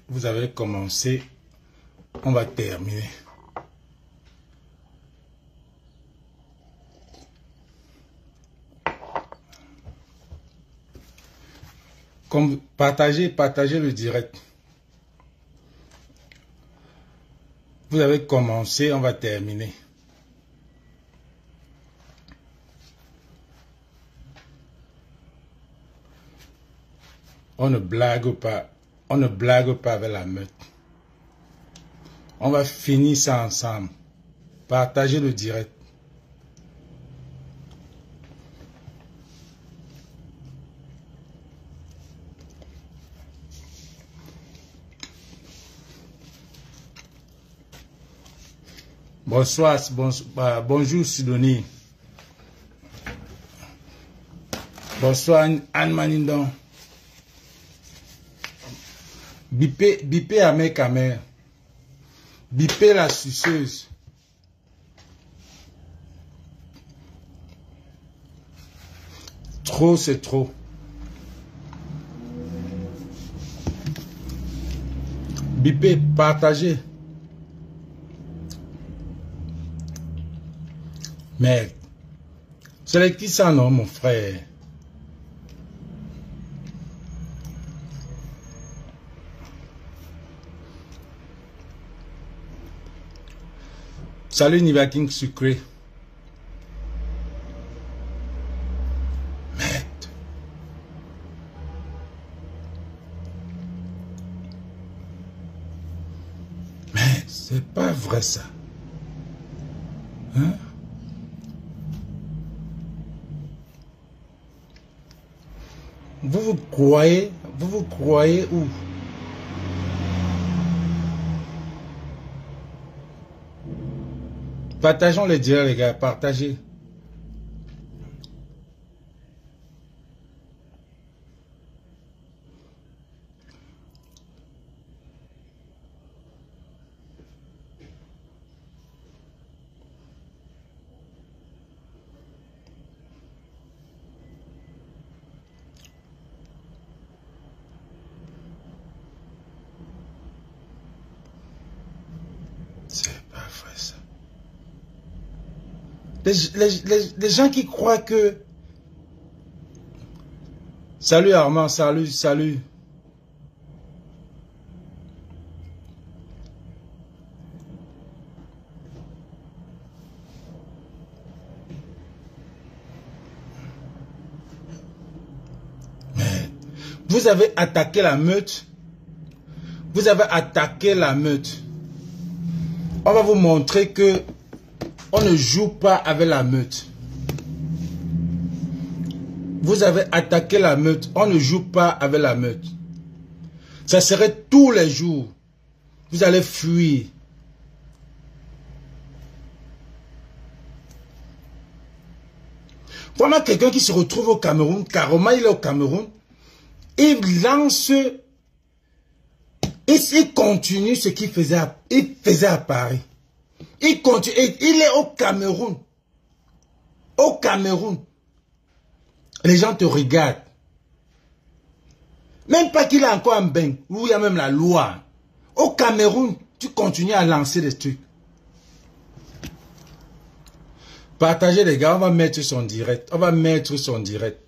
Vous avez commencé, on va terminer. Comme partagez le direct. Vous avez commencé, on va terminer. On ne blague pas avec la meute. On va finir ça ensemble. Partagez le direct. Bonsoir, bonjour Sidonie. Bonsoir Anne Manindon. Bipé à mes caméras. Bipé la suceuse. Trop, c'est trop. Bipé, partagez. Merde. C'est qui ça, non, mon frère? Salut Niva King sucré. Merde. Merde, c'est pas vrai ça. Hein? Vous vous croyez où? Partageons les directs, les gars, partagez. C'est pas vrai ça. Les gens qui croient que... Salut Armand, salut. Mais vous avez attaqué la meute. Vous avez attaqué la meute. On va vous montrer que on ne joue pas avec la meute. Vous avez attaqué la meute. On ne joue pas avec la meute. Ça serait tous les jours. Vous allez fuir. Voilà quelqu'un qui se retrouve au Cameroun. Carrément, il est au Cameroun. Il lance... Il continue ce qu'il faisait à Paris. Il continue. Il est au Cameroun. Au Cameroun. Les gens te regardent. Même pas qu'il a encore un bain, où il y a même la loi. Au Cameroun, tu continues à lancer des trucs. Partagez les gars, on va mettre son direct. On va mettre son direct.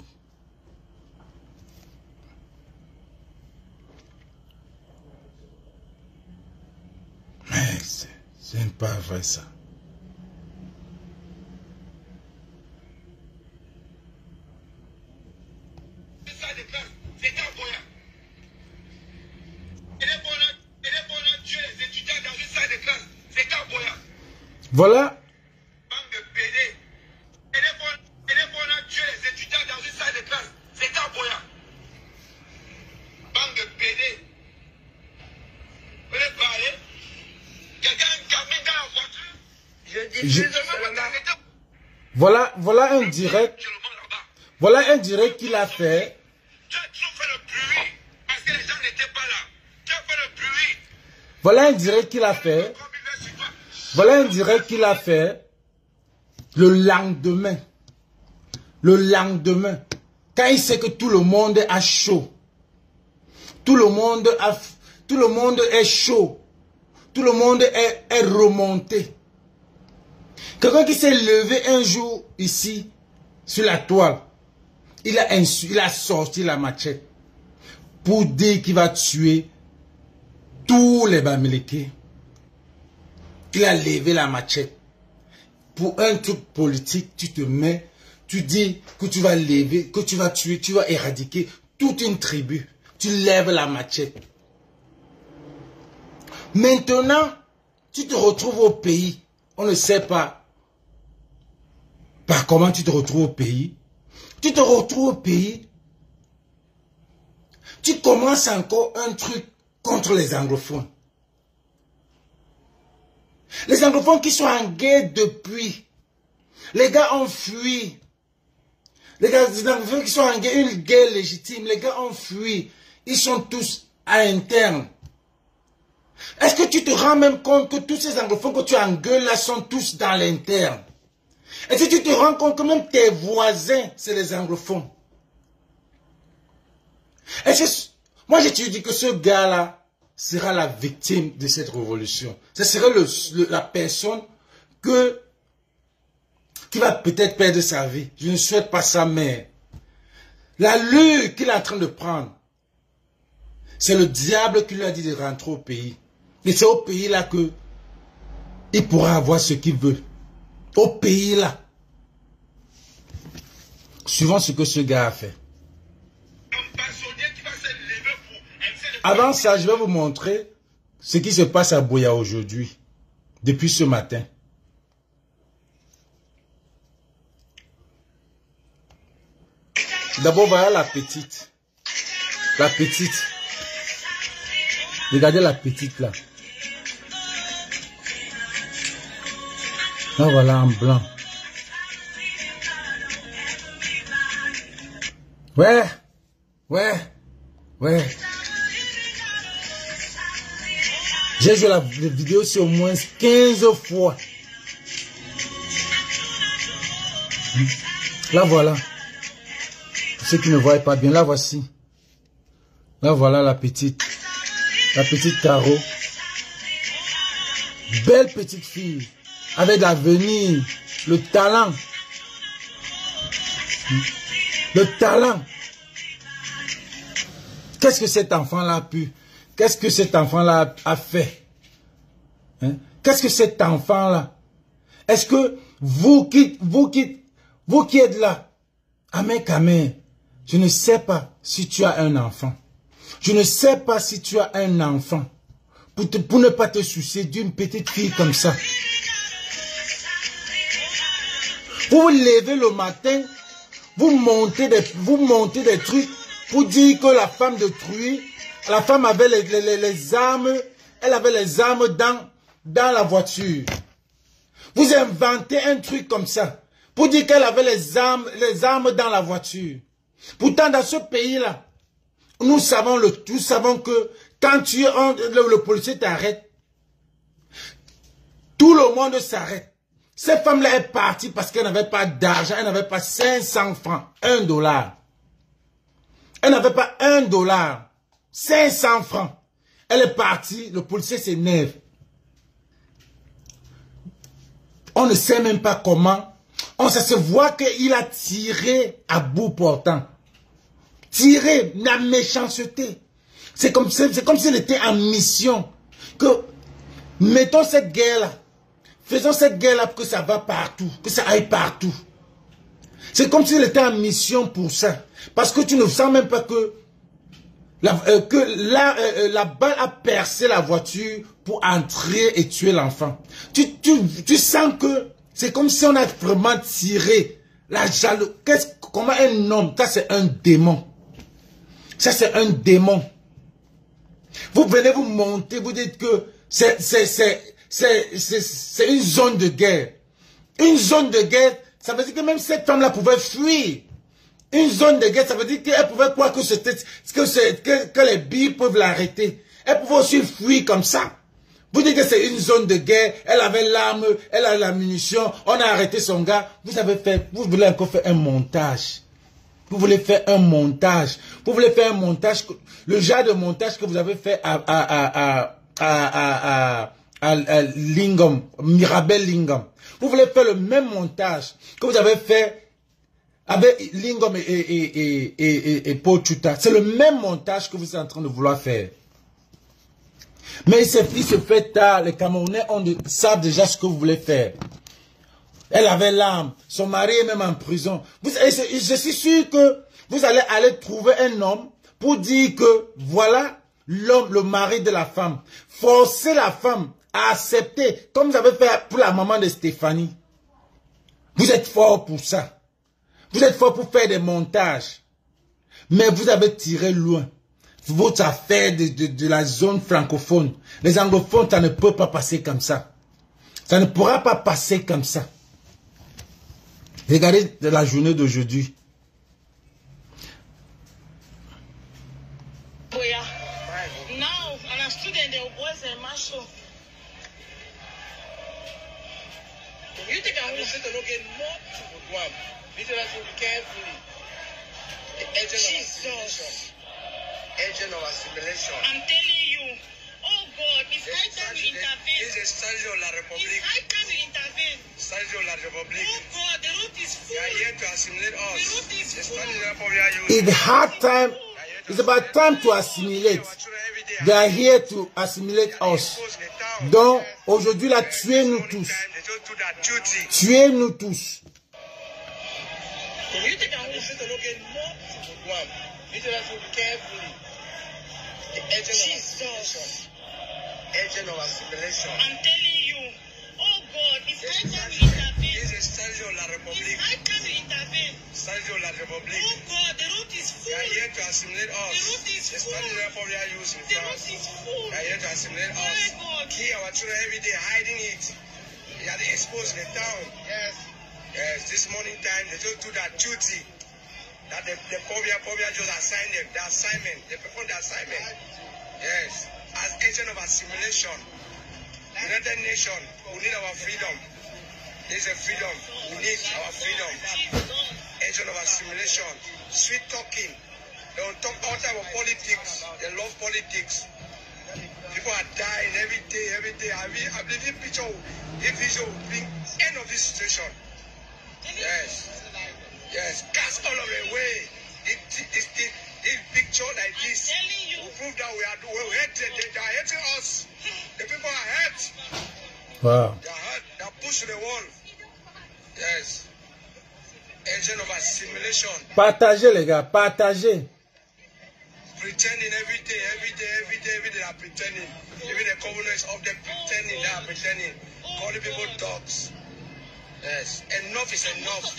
Mais c'est pas vrai ça. Voilà. Voilà un direct. Voilà un direct qu'il a fait. Voilà un direct qu'il a fait. Voilà un direct qu'il a fait le lendemain. Le lendemain. Quand il sait que tout le monde a chaud. Tout le monde Tout le monde est chaud. Tout le monde est remonté. Quelqu'un qui s'est levé un jour ici, sur la toile, il a sorti la machette pour dire qu'il va tuer tous les Bamileke. Il a levé la machette. Pour un truc politique, tu te mets, tu dis que tu vas lever, que tu vas tuer, tu vas éradiquer toute une tribu. Tu lèves la machette. Maintenant, tu te retrouves au pays. On ne sait pas par comment tu te retrouves au pays. Tu te retrouves au pays. Tu commences encore un truc contre les anglophones. Les anglophones qui sont en guerre depuis. Les gars ont fui. Les anglophones qui sont en guerre, une guerre légitime. Les gars ont fui. Ils sont tous à l'interne. Est-ce que tu te rends même compte que tous ces anglophones que tu engueules là sont tous dans l'interne? Est-ce que tu te rends compte que même tes voisins, c'est les anglophones? Moi, je te dis que ce gars-là sera la victime de cette révolution. Ce serait la personne qui va peut-être perdre sa vie. Je ne souhaite pas ça, mais l'allure qu'il est en train de prendre, c'est le diable qui lui a dit de rentrer au pays. Et c'est au pays-là que il pourra avoir ce qu'il veut. Au pays-là. Suivant ce que ce gars a fait. Avant ça, je vais vous montrer ce qui se passe à Buea aujourd'hui. Depuis ce matin. D'abord, voilà la petite. La petite. Regardez la petite là. Là, voilà en blanc. Ouais. J'ai joué la vidéo sur au moins 15 fois. Là, voilà. Pour ceux qui ne voient pas bien, là, voici. Là, voilà la petite. La petite Caro. Belle petite fille. Avec l'avenir. Le talent. Le talent. Qu'est-ce que cet enfant-là a pu? Qu'est-ce que cet enfant-là a fait? Hein? Qu'est-ce que cet enfant-là? Est-ce que vous qui êtes là, Amen, je ne sais pas si tu as un enfant. Je ne sais pas si tu as un enfant pour ne pas te soucier d'une petite fille comme ça. Vous vous levez le matin, vous montez des trucs pour dire que la femme de Truy, la femme avait les armes, elle avait les armes dans la voiture. Vous inventez un truc comme ça pour dire qu'elle avait les armes dans la voiture. Pourtant, dans ce pays-là, nous savons que quand le policier t'arrête, tout le monde s'arrête. Cette femme-là est partie parce qu'elle n'avait pas d'argent, elle n'avait pas 500 francs, $1. Elle n'avait pas $1, 500 francs. Elle est partie, le policier s'énerve. On ne sait même pas comment. Ça se voit qu'il a tiré à bout portant. Tiré, la méchanceté. C'est comme s'il était en mission. Que, mettons cette guerre-là. Faisons cette guerre-là pour que ça va partout. Que ça aille partout. C'est comme s'il était en mission pour ça. Parce que tu ne sens même pas que la balle a percé la voiture pour entrer et tuer l'enfant. Tu sens que c'est comme si on a vraiment tiré la jalousie. Comment un homme, ça c'est un démon. Ça c'est un démon. Vous venez vous monter, vous dites que c'est une zone de guerre. Une zone de guerre, ça veut dire que même cette femme-là pouvait fuir. Une zone de guerre, ça veut dire qu'elle pouvait croire que les billes peuvent l'arrêter. Elle pouvait aussi fuir comme ça. Vous dites que c'est une zone de guerre, elle avait l'arme, elle a la munition, on a arrêté son gars. Vous voulez encore faire un montage. Vous voulez faire un montage. Vous voulez faire un montage, le genre de montage que vous avez fait à Lingam, Mirabel Lingam. Vous voulez faire le même montage que vous avez fait avec Lingam et Pochuta. C'est le même montage que vous êtes en train de vouloir faire. Mais il se fait tard. Les Camerounais savent déjà ce que vous voulez faire. Elle avait l'âme. Son mari est même en prison. Je suis sûr que vous allez aller trouver un homme pour dire que voilà l'homme, le mari de la femme. Forcer la femme à accepter, comme vous avez fait pour la maman de Stéphanie. Vous êtes fort pour ça. Vous êtes fort pour faire des montages. Mais vous avez tiré loin votre affaire de la zone francophone. Les anglophones, ça ne peut pas passer comme ça. Ça ne pourra pas passer comme ça. Regardez la journée d'aujourd'hui. Agent of assimilation. I'm telling you. Oh God, it's high time you intervene. This is Sergio La Republique. It's high time you intervene. Sergio La Republique. Oh God, the route is full. You are here to assimilate us. The route is full. It's hard time. It's about time to assimilate. They are here to assimilate us. Donc, aujourd'hui, là, tuez-nous tous. Tuez-nous tous. Jesus. Agent of assimilation. I'm telling you. Oh God, it's high time you intervene. This is Sergio La Republique. It's high time you intervene. Sergio La Republique. Oh God, the route is full. You are here to assimilate us. The route is full. The route is full. You are here to assimilate us. Kill our children every day, hiding it. You are exposed in the town. Yes. Yes, this morning time, they just do that duty. That the Povia just assigned them, the assignment. They perform the assignment. Yes. As agent of assimilation. United Nations, we need our freedom. There's a freedom. We need our freedom. Agent of assimilation. Sweet talking. They don't talk all type of politics. They love politics. People are dying every day, every day. I believe this picture will bring end of this situation. Yes. Yes, cast all of the way. This picture like this will prove that we're hated. They are hating us. The people are hurt. Wow. They are hurt. They are pushed to the wall. Yes. Agent of assimilation. Partagez les gars, partagez. Pretending every day they are pretending. Even the communists of them pretending, they are pretending. Calling people dogs. Yes, enough is enough.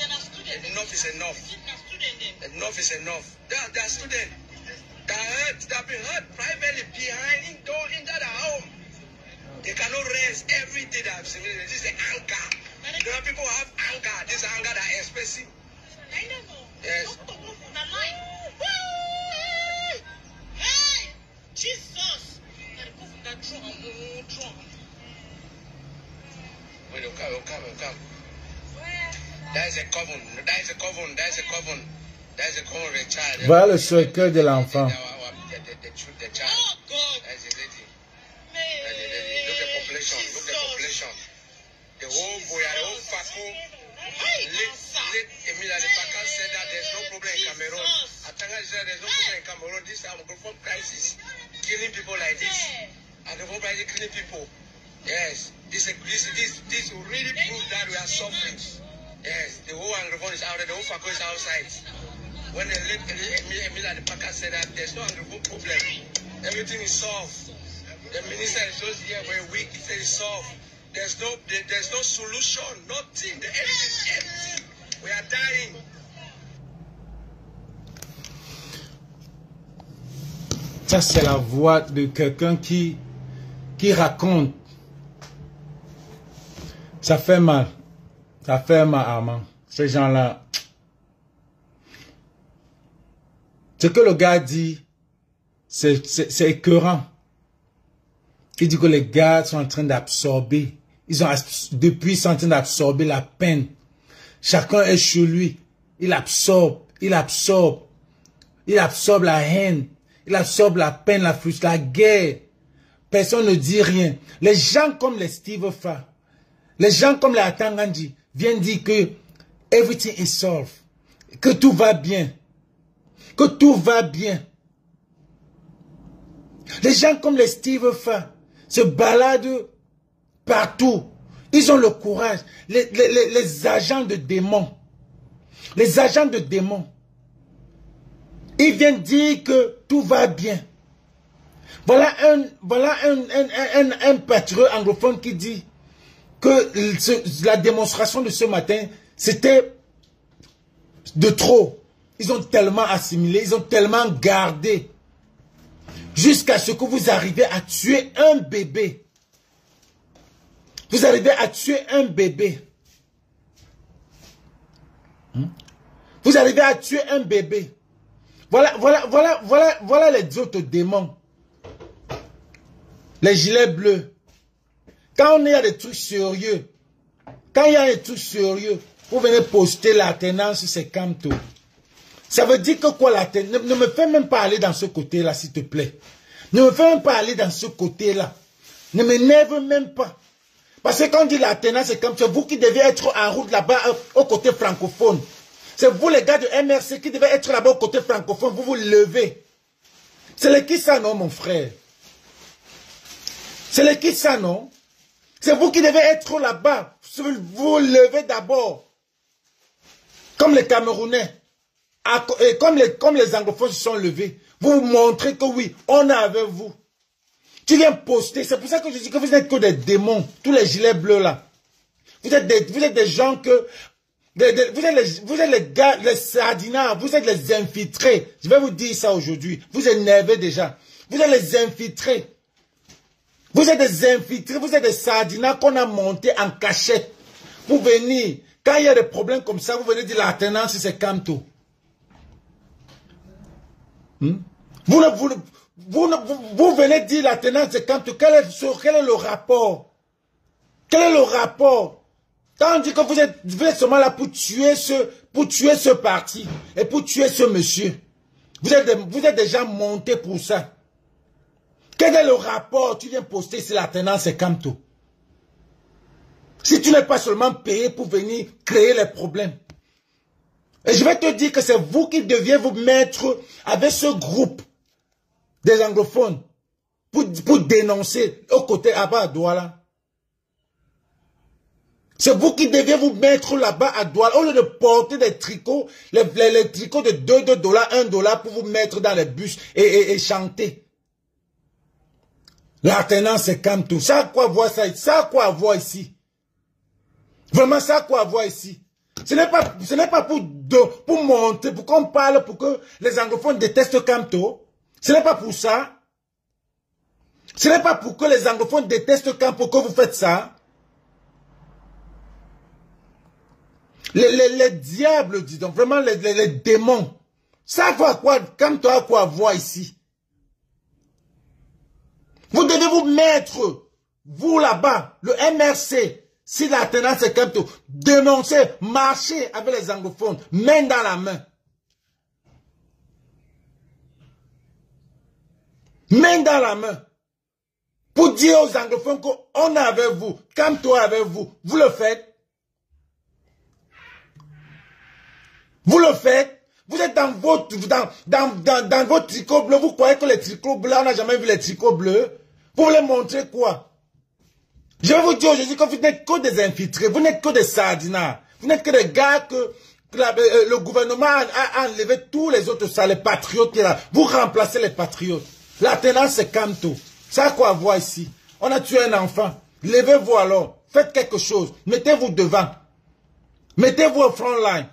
Enough is enough. Enough is enough. They are students. They are hurt. They have been hurt privately behind inside the home. They cannot rest every day. They have assimilated. This is anger. There are people who have anger. This anger that is expressing. Yes. Hey, Jesus. Will come. There is a coven. There is a coven. There is a coven. There is a coven with a child. Voilà le cercueil de l'enfant. The child. Oh God. There is a lady. Look at the population. Look at the population. The whole boy, the whole Fako. Late Emilia de Baka said that there's no problem in Cameroon. Atanga said there's no problem in Cameroon. This is a crisis. Killing people like this. And the whole crisis killing people. Yes. This will really prove that we are suffering. Yes, the whole Anglophone is out there, the whole Fako is outside. When the late Emilia de Baka said that there's no Anglophone problem, everything is solved. The minister is just here, we're weak, he said it's solved. There's no solution, nothing, the earth is empty. We are dying. Ça, c'est la voix de quelqu'un qui raconte. Ça fait mal. Ça fait mal, Armand. Ces gens-là. Ce que le gars dit, c'est écœurant. Il dit que les gars sont en train d'absorber. Depuis, ils sont en train d'absorber la peine. Chacun est chez lui. Il absorbe. il absorbe. Il absorbe la haine. Il absorbe la peine, la frustration, la guerre. Personne ne dit rien. Les gens comme les Steve Fa, les gens comme les Atangandi viennent dire que everything is solved. Que tout va bien. Que tout va bien. Les gens comme les Steve Fa se baladent partout. Ils ont le courage. Les agents de démons. Les agents de démons. Ils viennent dire que tout va bien. Voilà un patriote anglophone qui dit que la démonstration de ce matin, c'était de trop. Ils ont tellement assimilé, ils ont tellement gardé. Jusqu'à ce que vous arrivez à tuer un bébé. Vous arrivez à tuer un bébé. Vous arrivez à tuer un bébé. Voilà les autres démons. Les gilets bleus. Quand il y a des trucs sérieux, vous venez poster l'alternance, c'est comme tout. Ça veut dire que quoi l'alternance? Ne me fais même pas aller dans ce côté-là, s'il te plaît. Ne me fais même pas aller dans ce côté-là. Ne m'énerve même pas. Parce que quand on dit l'alternance, c'est comme c'est vous qui devez être en route là-bas au côté francophone. C'est vous les gars de MRC qui devez être là-bas au côté francophone. Vous vous levez. C'est le qui ça, non, mon frère? C'est le qui ça, non? C'est vous qui devez être là-bas. Vous vous levez d'abord. Comme les Camerounais. Et comme les anglophones se sont levés. Vous vous montrez que oui, on est avec vous. Tu viens poster. C'est pour ça que je dis que vous n'êtes que des démons. Tous les gilets bleus là. Vous êtes des gens que... Vous êtes les gars, les sardinards. Vous êtes les infiltrés. Je vais vous dire ça aujourd'hui. Vous énervez déjà. Vous êtes les infiltrés. Vous êtes des infiltrés, vous êtes des sardinards qu'on a montés en cachette. Vous venez, quand il y a des problèmes comme ça, vous venez dire l'alternance, c'est Camto. Vous venez dire l'alternance, c'est Camto. Quel est le rapport? Quel est le rapport? Quand on dit que vous êtes seulement là pour tuer ce parti et pour tuer ce monsieur. Vous êtes déjà montés pour ça. Quel est le rapport? Tu viens poster sur l'alternance, c'est comme tout. Si tu n'es pas seulement payé pour venir créer les problèmes. Et je vais te dire que c'est vous qui deviez vous mettre avec ce groupe des anglophones pour dénoncer au côté là-bas à Douala. C'est vous qui deviez vous mettre là-bas à Douala. Au lieu de porter des tricots, les tricots de $2, $1 pour vous mettre dans les bus et chanter. L'alternance, c'est comme tout. Ça a quoi voir ça? Ça a quoi voir ici? Vraiment, ça a quoi voir ici? Ce n'est pas pour monter, pour qu'on parle, pour que les anglophones détestent Camto. Ce n'est pas pour ça. Ce n'est pas pour que les anglophones détestent Camto que vous faites ça. Les diables, dis donc, vraiment les démons. Ça a quoi, Camto a quoi voir ici? Vous devez vous mettre, vous là-bas, le MRC, si l'alternance est comme tout, dénoncer, marcher avec les anglophones, main dans la main. Main dans la main. Pour dire aux anglophones qu'on est avec vous, comme toi avec vous. Vous le faites. Vous le faites. Vous êtes dans vos tricots bleus. Vous croyez que les tricots bleus, on n'a jamais vu les tricots bleus. Vous voulez montrer quoi? Je vais vous dire aujourd'hui que vous n'êtes que des infiltrés. Vous n'êtes que des sardinards. Vous n'êtes que des gars que le gouvernement a enlevé tous les autres, ça, les patriotes qui sont là. Vous remplacez les patriotes. L'alternance, c'est Camto. Ça a quoi voir ici? On a tué un enfant. Levez-vous alors. Faites quelque chose. Mettez-vous devant. Mettez-vous au front line.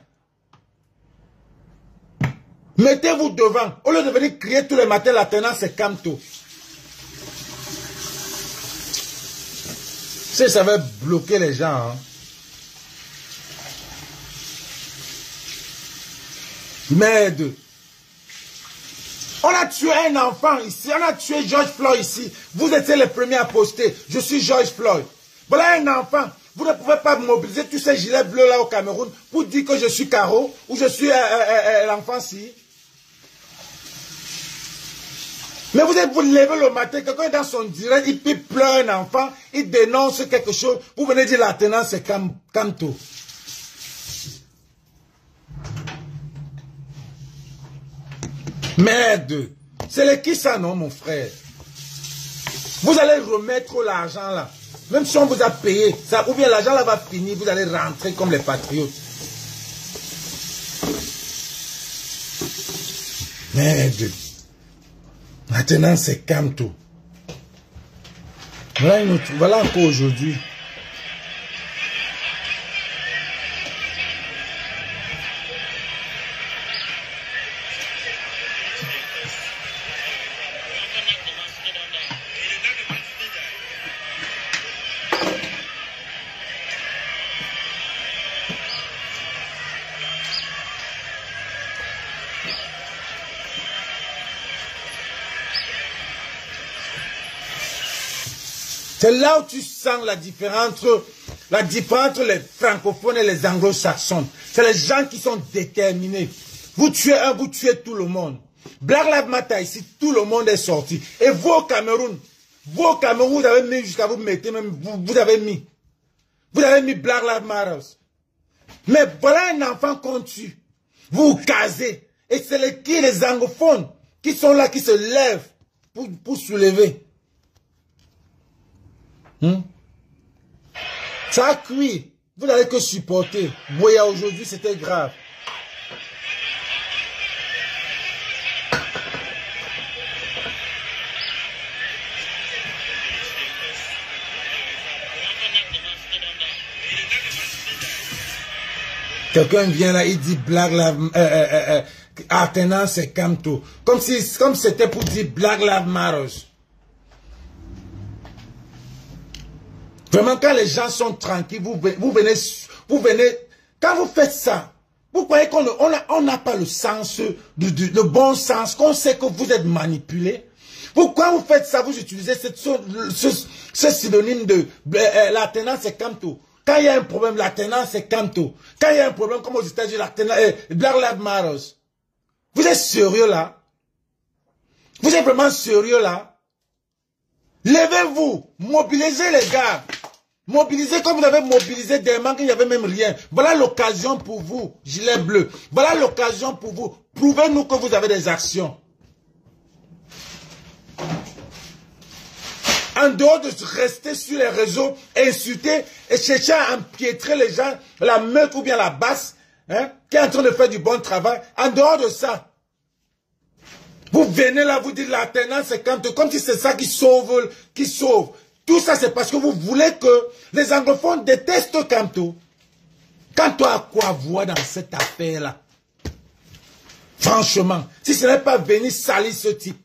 Mettez-vous devant. Au lieu de venir crier tous les matins, l'alternance, c'est Camto. Ça va bloquer les gens. Hein. Merde. On a tué un enfant ici. On a tué George Floyd ici. Vous étiez les premiers à poster. Je suis George Floyd. Voilà un enfant. Vous ne pouvez pas mobiliser tous ces gilets bleus là au Cameroun pour dire que je suis Caro ou je suis l'enfant si. Mais vous levez le matin, quelqu'un est dans son direct, il pleure un enfant, il dénonce quelque chose, vous venez dire la tenance c'est Kamto. Merde, c'est le qui ça non mon frère? Vous allez remettre l'argent là, même si on vous a payé, ça, ou bien l'argent là va finir, vous allez rentrer comme les patriotes. Merde. Maintenant, c'est Kamto. Voilà encore aujourd'hui. C'est là où tu sens la différence entre les francophones et les anglo-saxons. C'est les gens qui sont déterminés. Vous tuez un, vous tuez tout le monde. Black Lives Matter ici, tout le monde est sorti. Et vous au Cameroun, vous avez mis jusqu'à vous mettez même, vous avez mis Black Lives Matter. Mais voilà un enfant qu'on tue. Vous vous casez. Et c'est les anglophones qui sont là, qui se lèvent pour soulever. Ça a cuit. Vous n'avez que supporter. Boya aujourd'hui, c'était grave. Quelqu'un vient là, il dit Black Lives Athéna, c'est Kamto. Comme c'était pour dire Black Lives Matter. Vraiment, quand les gens sont tranquilles, vous venez, quand vous faites ça, vous croyez qu'on n'a pas le sens, le bon sens, qu'on sait que vous êtes manipulé. Pourquoi vous faites ça, vous utilisez ce synonyme de l'Athéna, c'est Kamto. Quand il y a un problème, l'Athéna, c'est Kamto. Quand il y a un problème, comme aux États-Unis, l'Athéna, Black Lives Matter. Vous êtes sérieux là? Vous êtes vraiment sérieux là? Levez-vous, mobilisez les gars. Mobilisez comme vous avez mobilisé des manques, il n'y avait même rien. Voilà l'occasion pour vous, gilet bleu. Voilà l'occasion pour vous. Prouvez-nous que vous avez des actions. En dehors de rester sur les réseaux, insulter et chercher à empiétrer les gens, la meute ou bien la basse, hein, qui est en train de faire du bon travail. En dehors de ça, vous venez là, vous dites la tenance, c'est comme si c'est ça qui sauve. Tout ça, c'est parce que vous voulez que les anglophones détestent Kamto. Kamto a quoi voir dans cette affaire-là? Franchement, si ce n'est pas venir salir ce type.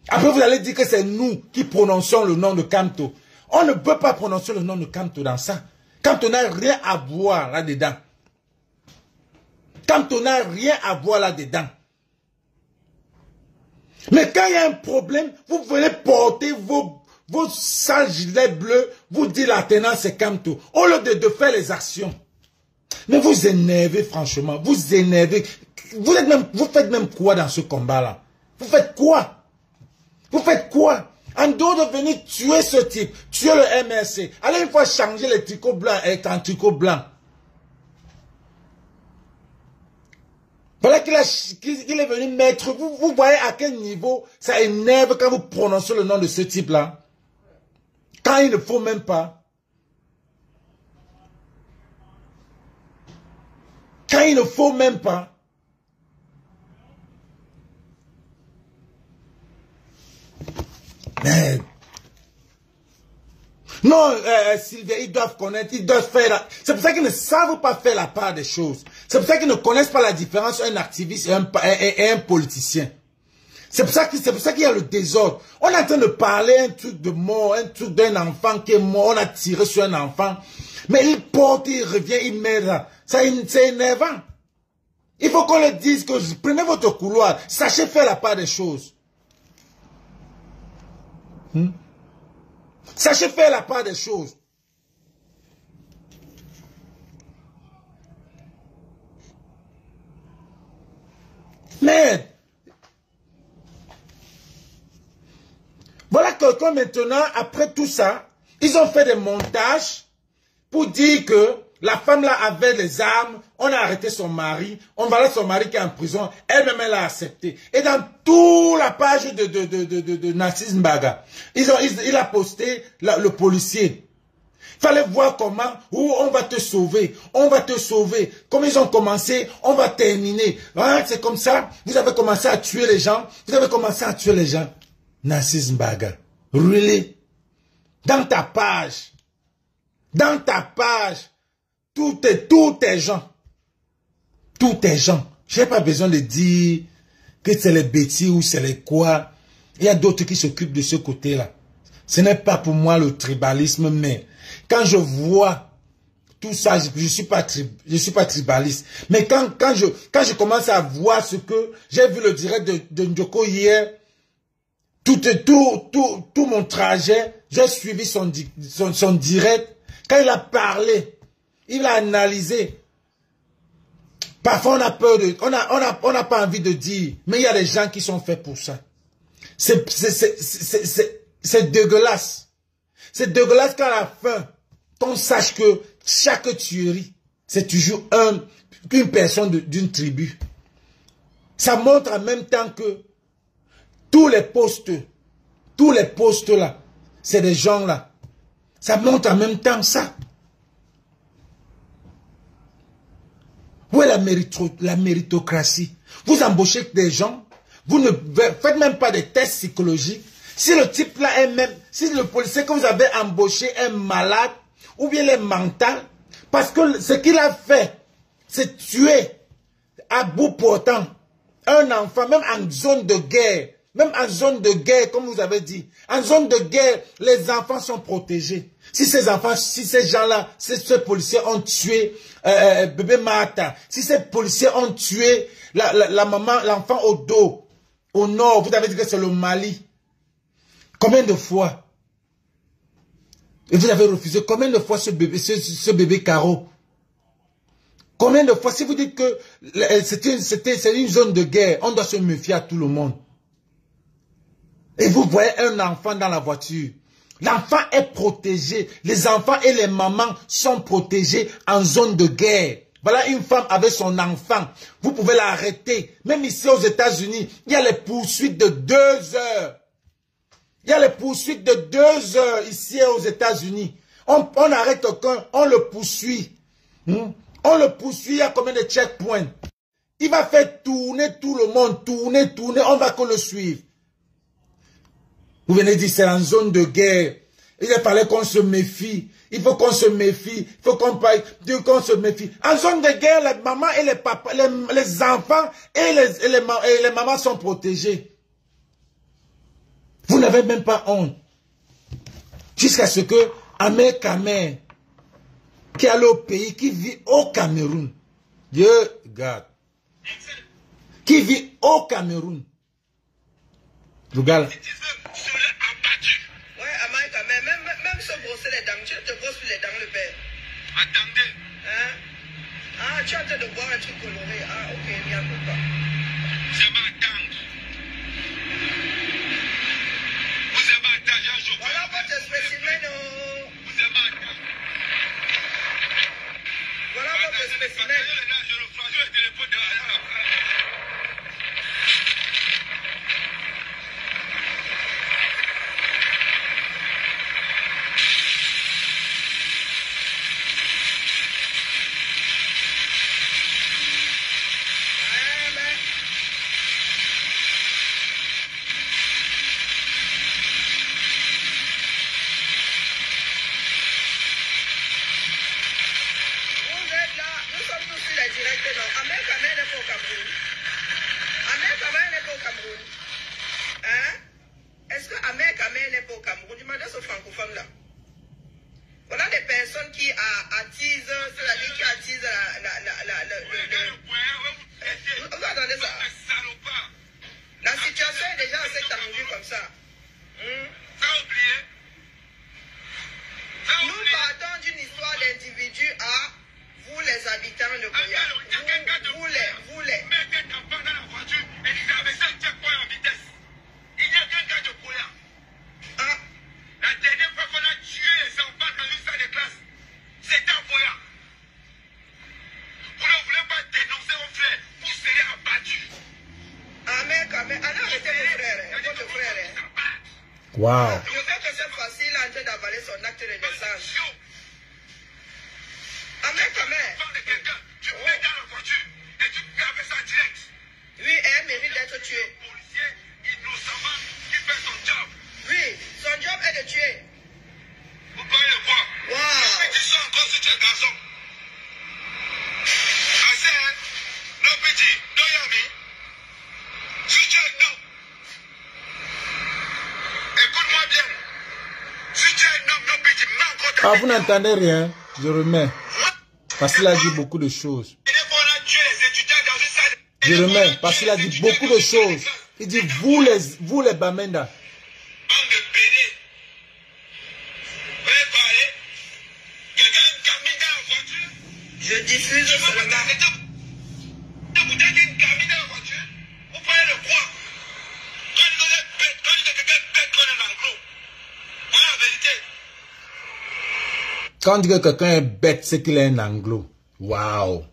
Après, vous allez dire que c'est nous qui prononçons le nom de Kamto. On ne peut pas prononcer le nom de Kamto dans ça. Kamto n'a rien à voir là-dedans. Kamto n'a rien à voir là-dedans. Mais quand il y a un problème, vous venez porter vos sales gilets bleus, vous dites la tenance c'est Kamto, au lieu de faire les actions. Mais vous énervez franchement, vous énervez. Vous faites même quoi dans ce combat-là? Vous faites quoi? Vous faites quoi? En dehors de venir tuer ce type, tuer le MRC, allez une fois changer les tricots blancs avec un tricot blanc. Voilà qu'il est venu mettre. Vous voyez à quel niveau ça énerve quand vous prononcez le nom de ce type-là. Quand il ne faut même pas. Quand il ne faut même pas. Mais non, Sylvia, ils doivent connaître, ils doivent faire... C'est pour ça qu'ils ne savent pas faire la part des choses. C'est pour ça qu'ils ne connaissent pas la différence entre un activiste et un politicien. C'est pour ça qu'il y a le désordre. On est en train de parler un truc de mort, un truc d'un enfant qui est mort, on a tiré sur un enfant. Mais il porte, il revient, il met là. C'est énervant. Il faut qu'on le dise que prenez votre couloir, sachez faire la part des choses. Sachez faire la part des choses. que maintenant, après tout ça, ils ont fait des montages pour dire que la femme là avait les armes, on a arrêté son mari, on va laisser son mari qui est en prison, elle-même elle a accepté. Et dans toute la page de Narcisse Mbaga, il a posté le policier. Il fallait voir comment, où on va te sauver, on va te sauver. Comme ils ont commencé, on va terminer. Ah, c'est comme ça, vous avez commencé à tuer les gens, vous avez commencé à tuer les gens. Narcisse Mbaga, really? Dans ta page, tout est gens. Je n'ai pas besoin de dire que c'est les bêtises ou c'est les quoi. Il y a d'autres qui s'occupent de ce côté-là. Ce n'est pas pour moi le tribalisme, mais quand je vois tout ça, je suis pas tribaliste. Mais quand je commence à voir ce que j'ai vu le direct de Njoko hier, tout mon trajet, j'ai suivi son direct. Quand il a parlé, il a analysé. Parfois, on a peur de... On n'a pas envie de dire. Mais il y a des gens qui sont faits pour ça. C'est dégueulasse. C'est dégueulasse qu'à la fin, qu'on sache que chaque tuerie, c'est toujours une personne d'une tribu. Ça montre en même temps que tous les postes là, c'est des gens là. Ça montre en même temps ça. Où est la méritocratie? Vous embauchez des gens, vous ne faites même pas des tests psychologiques. Si le type là est même, si le policier que vous avez embauché est malade, ou bien il est mental, parce que ce qu'il a fait, c'est tuer à bout portant un enfant, même en zone de guerre. Même en zone de guerre, comme vous avez dit. En zone de guerre, les enfants sont protégés. Si ces enfants, si ces gens-là, ces policiers ont tué bébé Martha, si ces policiers ont tué la maman, l'enfant au dos, au nord, vous avez dit que c'est le Mali. Combien de fois? Et vous avez refusé combien de fois ce bébé Caro? Combien de fois? Si vous dites que c'est une zone de guerre, on doit se méfier à tout le monde. Et vous voyez un enfant dans la voiture. L'enfant est protégé. Les enfants et les mamans sont protégés en zone de guerre. Voilà une femme avec son enfant. Vous pouvez l'arrêter. Même ici aux États-Unis, il y a les poursuites de 2 heures. Il y a les poursuites de 2 heures ici aux États-Unis. On arrête quelqu'un, on le poursuit. On le poursuit, il y a combien de checkpoints? Il va faire tourner tout le monde, tourner, on va que le suivre. Vous venez dire c'est en zone de guerre. Il a parlé qu'on se méfie. Il faut qu'on se méfie. Il faut qu'on se méfie. En zone de guerre, les mamans et les papas, les enfants et les mamans sont protégés. Vous n'avez même pas honte. Jusqu'à ce que Ahmed Kamer, qui est allé au pays, qui vit au Cameroun, Dieu garde, qui vit au Cameroun, regarde. Même se brosser les dents, tu te brosses les dents, le père. Attendez. Hein? Ah, tu es en train de boire un truc coloré. Ah, ok, il n'y a pas. C'est ma dent. Vous avez ma dent, voilà votre spécimen. Vous avez ma dent. Voilà votre spécimen. Je le fais, je le téléphone derrière. Wow. Je sais que cette fois-ci, il est en train d'avaler son acte de naissance. Amen, amen. Tu mets dans la voiture et tu graves ça direct. Oui, elle mérite d'être tuée. Policier innocemment qui fait son job. Oui, son job est de tuer. Vous pouvez le voir. Wow. Ils sont encore sur tes garçons. Assez, hein? No pity, no yummy. Si tu es non. Écoute-moi bien. Si tu es non, no pity, mets encore ta. Ah, vous n'entendez rien? Je remets. Parce qu'il a dit beaucoup de choses. Je remets parce qu'il a dit beaucoup de choses. Il dit vous les Bamenda. Je diffuse seulement. Quand on dit que quelqu'un est bête, c'est qu'il est un anglo. Wow.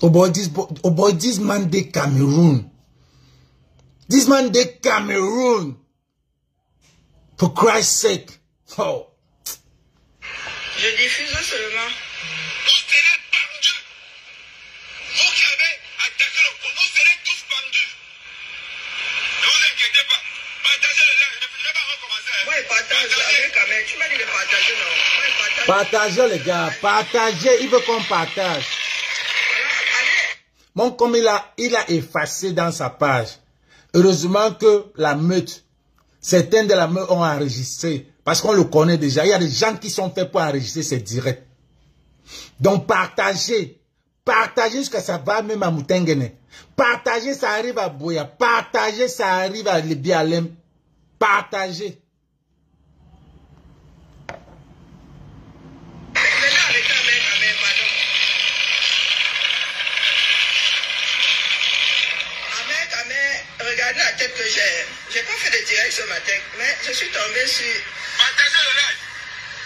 Oh boy, this man de Cameroon. This man de Cameroon. For Christ's sake. Oh. Je diffuse seulement. Vous serez pendus. Vous qui avez attaqué le pont, vous serez tous pendus. Ne vous inquiétez pas. Partagez le live. Je ne vais pas recommencer. Oui, partage avec Amen. Tu m'as dit de partager, non? Oui, partage. Partagez les gars. Partagez. Il veut qu'on partage. Bon, comme il a effacé dans sa page. Heureusement que la meute, certains de la meute ont enregistré. Parce qu'on le connaît déjà. Il y a des gens qui sont faits pour enregistrer ces directs. Donc partagez. Partagez jusqu'à ça va même à Moutengene. Partagez, ça arrive à Boya. Partagez, ça arrive à Libialem. Partagez. Regardez la tête que j'ai pas fait de direct ce matin, mais je suis tombé sur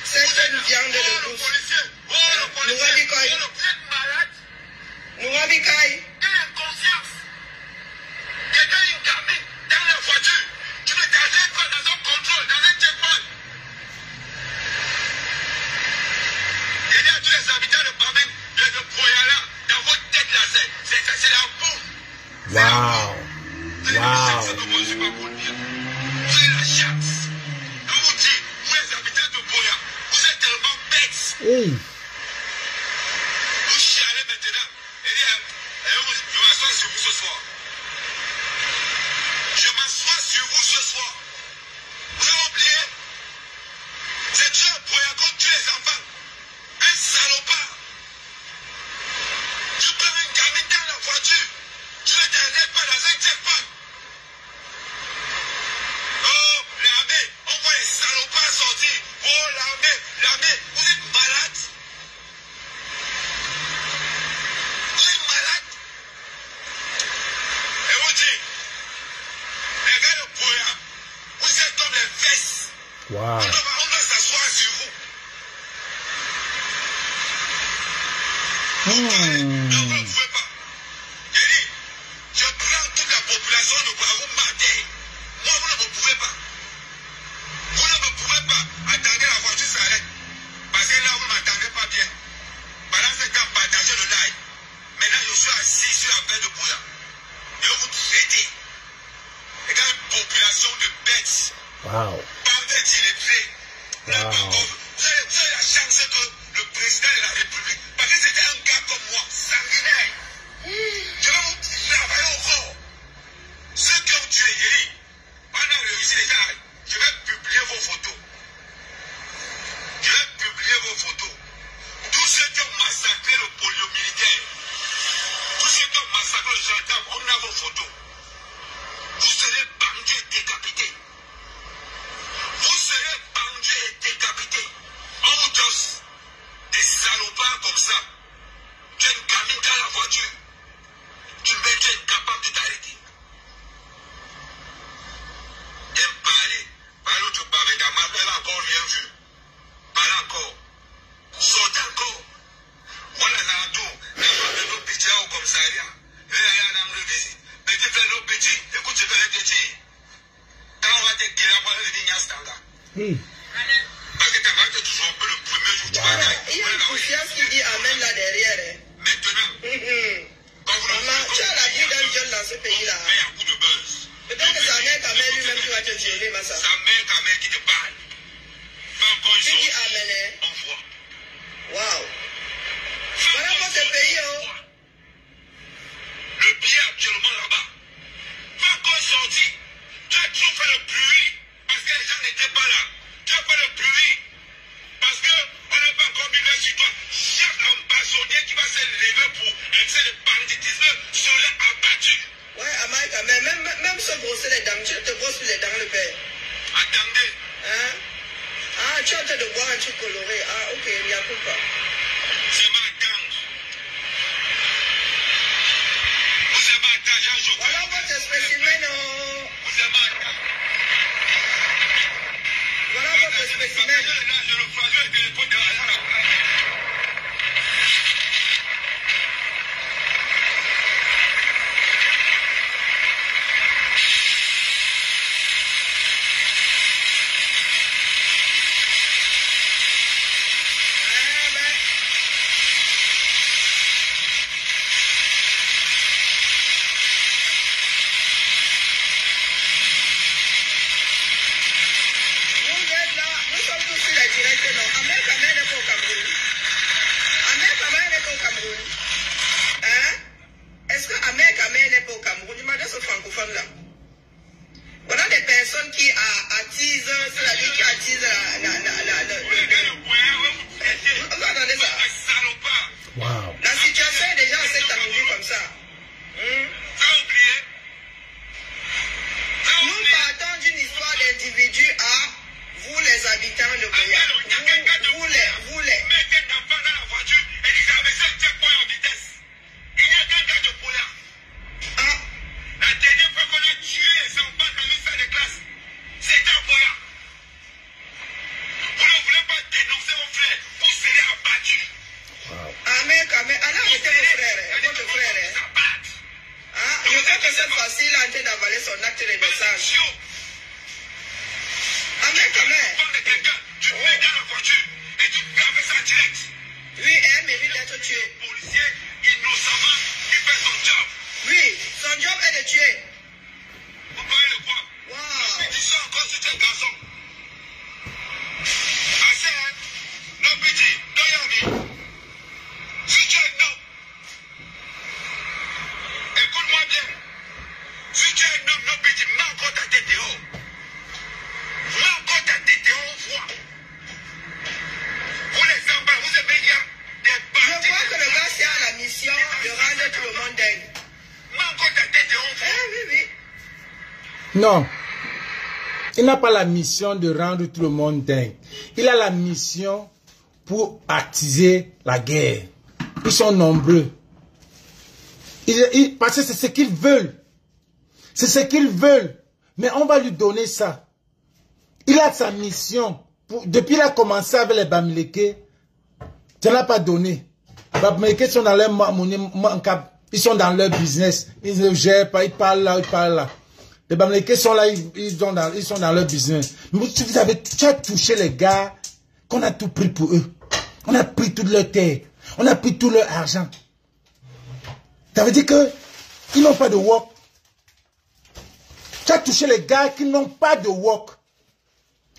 cette viande de douce. Nous rabicaille. Inconscience. Quelqu'un une gamine dans la voiture. Tu me gardes quoi dans un contrôle, dans un checkpoint. Il y a tous les habitants de Bamem, de Boyala, dans votre tête là, c'est la boue. Wow. Wow. Hey. Vous chialez maintenant. Je m'assois sur vous ce soir. Je m'assois sur vous ce soir. Vous avez oublié? C'est Dieu pour tuer les enfants. Un salopard. Tu prends une gamine dans la voiture. Tu ne t'arrêtes pas dans un checkpoint. Oh, l'armée, on voit les salopards sortir. Oh, l'armée, vous êtes malade. Vous êtes malade. Et vous dites, les gars de Boya, vous êtes comme les fesses. Wow. On doit s'asseoir sur vous. Vous parlez, mais vous ne pouvez pas. J'ai dit, je prends toute la population de Boya, vous m'attendez. Moi, vous ne me pouvez pas. Vous ne me pouvez pas. Attendez, la voiture s'arrête. Parce que là, vous ne m'attendez pas bien. Pendant ce temps, partagez le live. Maintenant, je suis assis sur la baie de Boya. Et vous traitez. Et dans une population de bêtes. Wow. Pas d'être illettrés. Wow. Vous avez la chance que le président de la République, parce que c'était un gars comme moi, sanguinaire. Je vais vous travailler au corps. Ceux qui ont tué Yeri, on a réussi déjà. Je vais publier vos photos. Je vais publier vos photos. Tous ceux qui ont massacré le polio militaire, tous ceux qui ont massacré le gendarme, on a vos photos. Vous serez bandus et décapités. Vous serez bandus et décapités. es en train de boire un truc coloré. Ah, ok, il n'y a pas. C'est ma gang. Vous êtes ma gang, voilà votre spécimen. Vous êtes ma gang. Voilà votre spécimen. Là, je le fais avec les potes de la... Non, il n'a pas la mission de rendre tout le monde dingue. Il a la mission pour attiser la guerre. Ils sont nombreux. Parce que c'est ce qu'ils veulent. C'est ce qu'ils veulent. Mais on va lui donner ça. Il a sa mission. Depuis qu'il a commencé avec les Bamileke, ça n'a pas donné. Les Bamileke sont dans leur ils sont dans leur business. Ils ne gèrent pas, ils parlent là, ils parlent là. Les Bamileke sont là, ils sont dans leur business. Mais tu as touché les gars qu'on a tout pris pour eux. On a pris toute leur terre. On a pris tout leur argent. Ça veut dire qu'ils n'ont pas de work. Tu as touché les gars qui n'ont pas de work.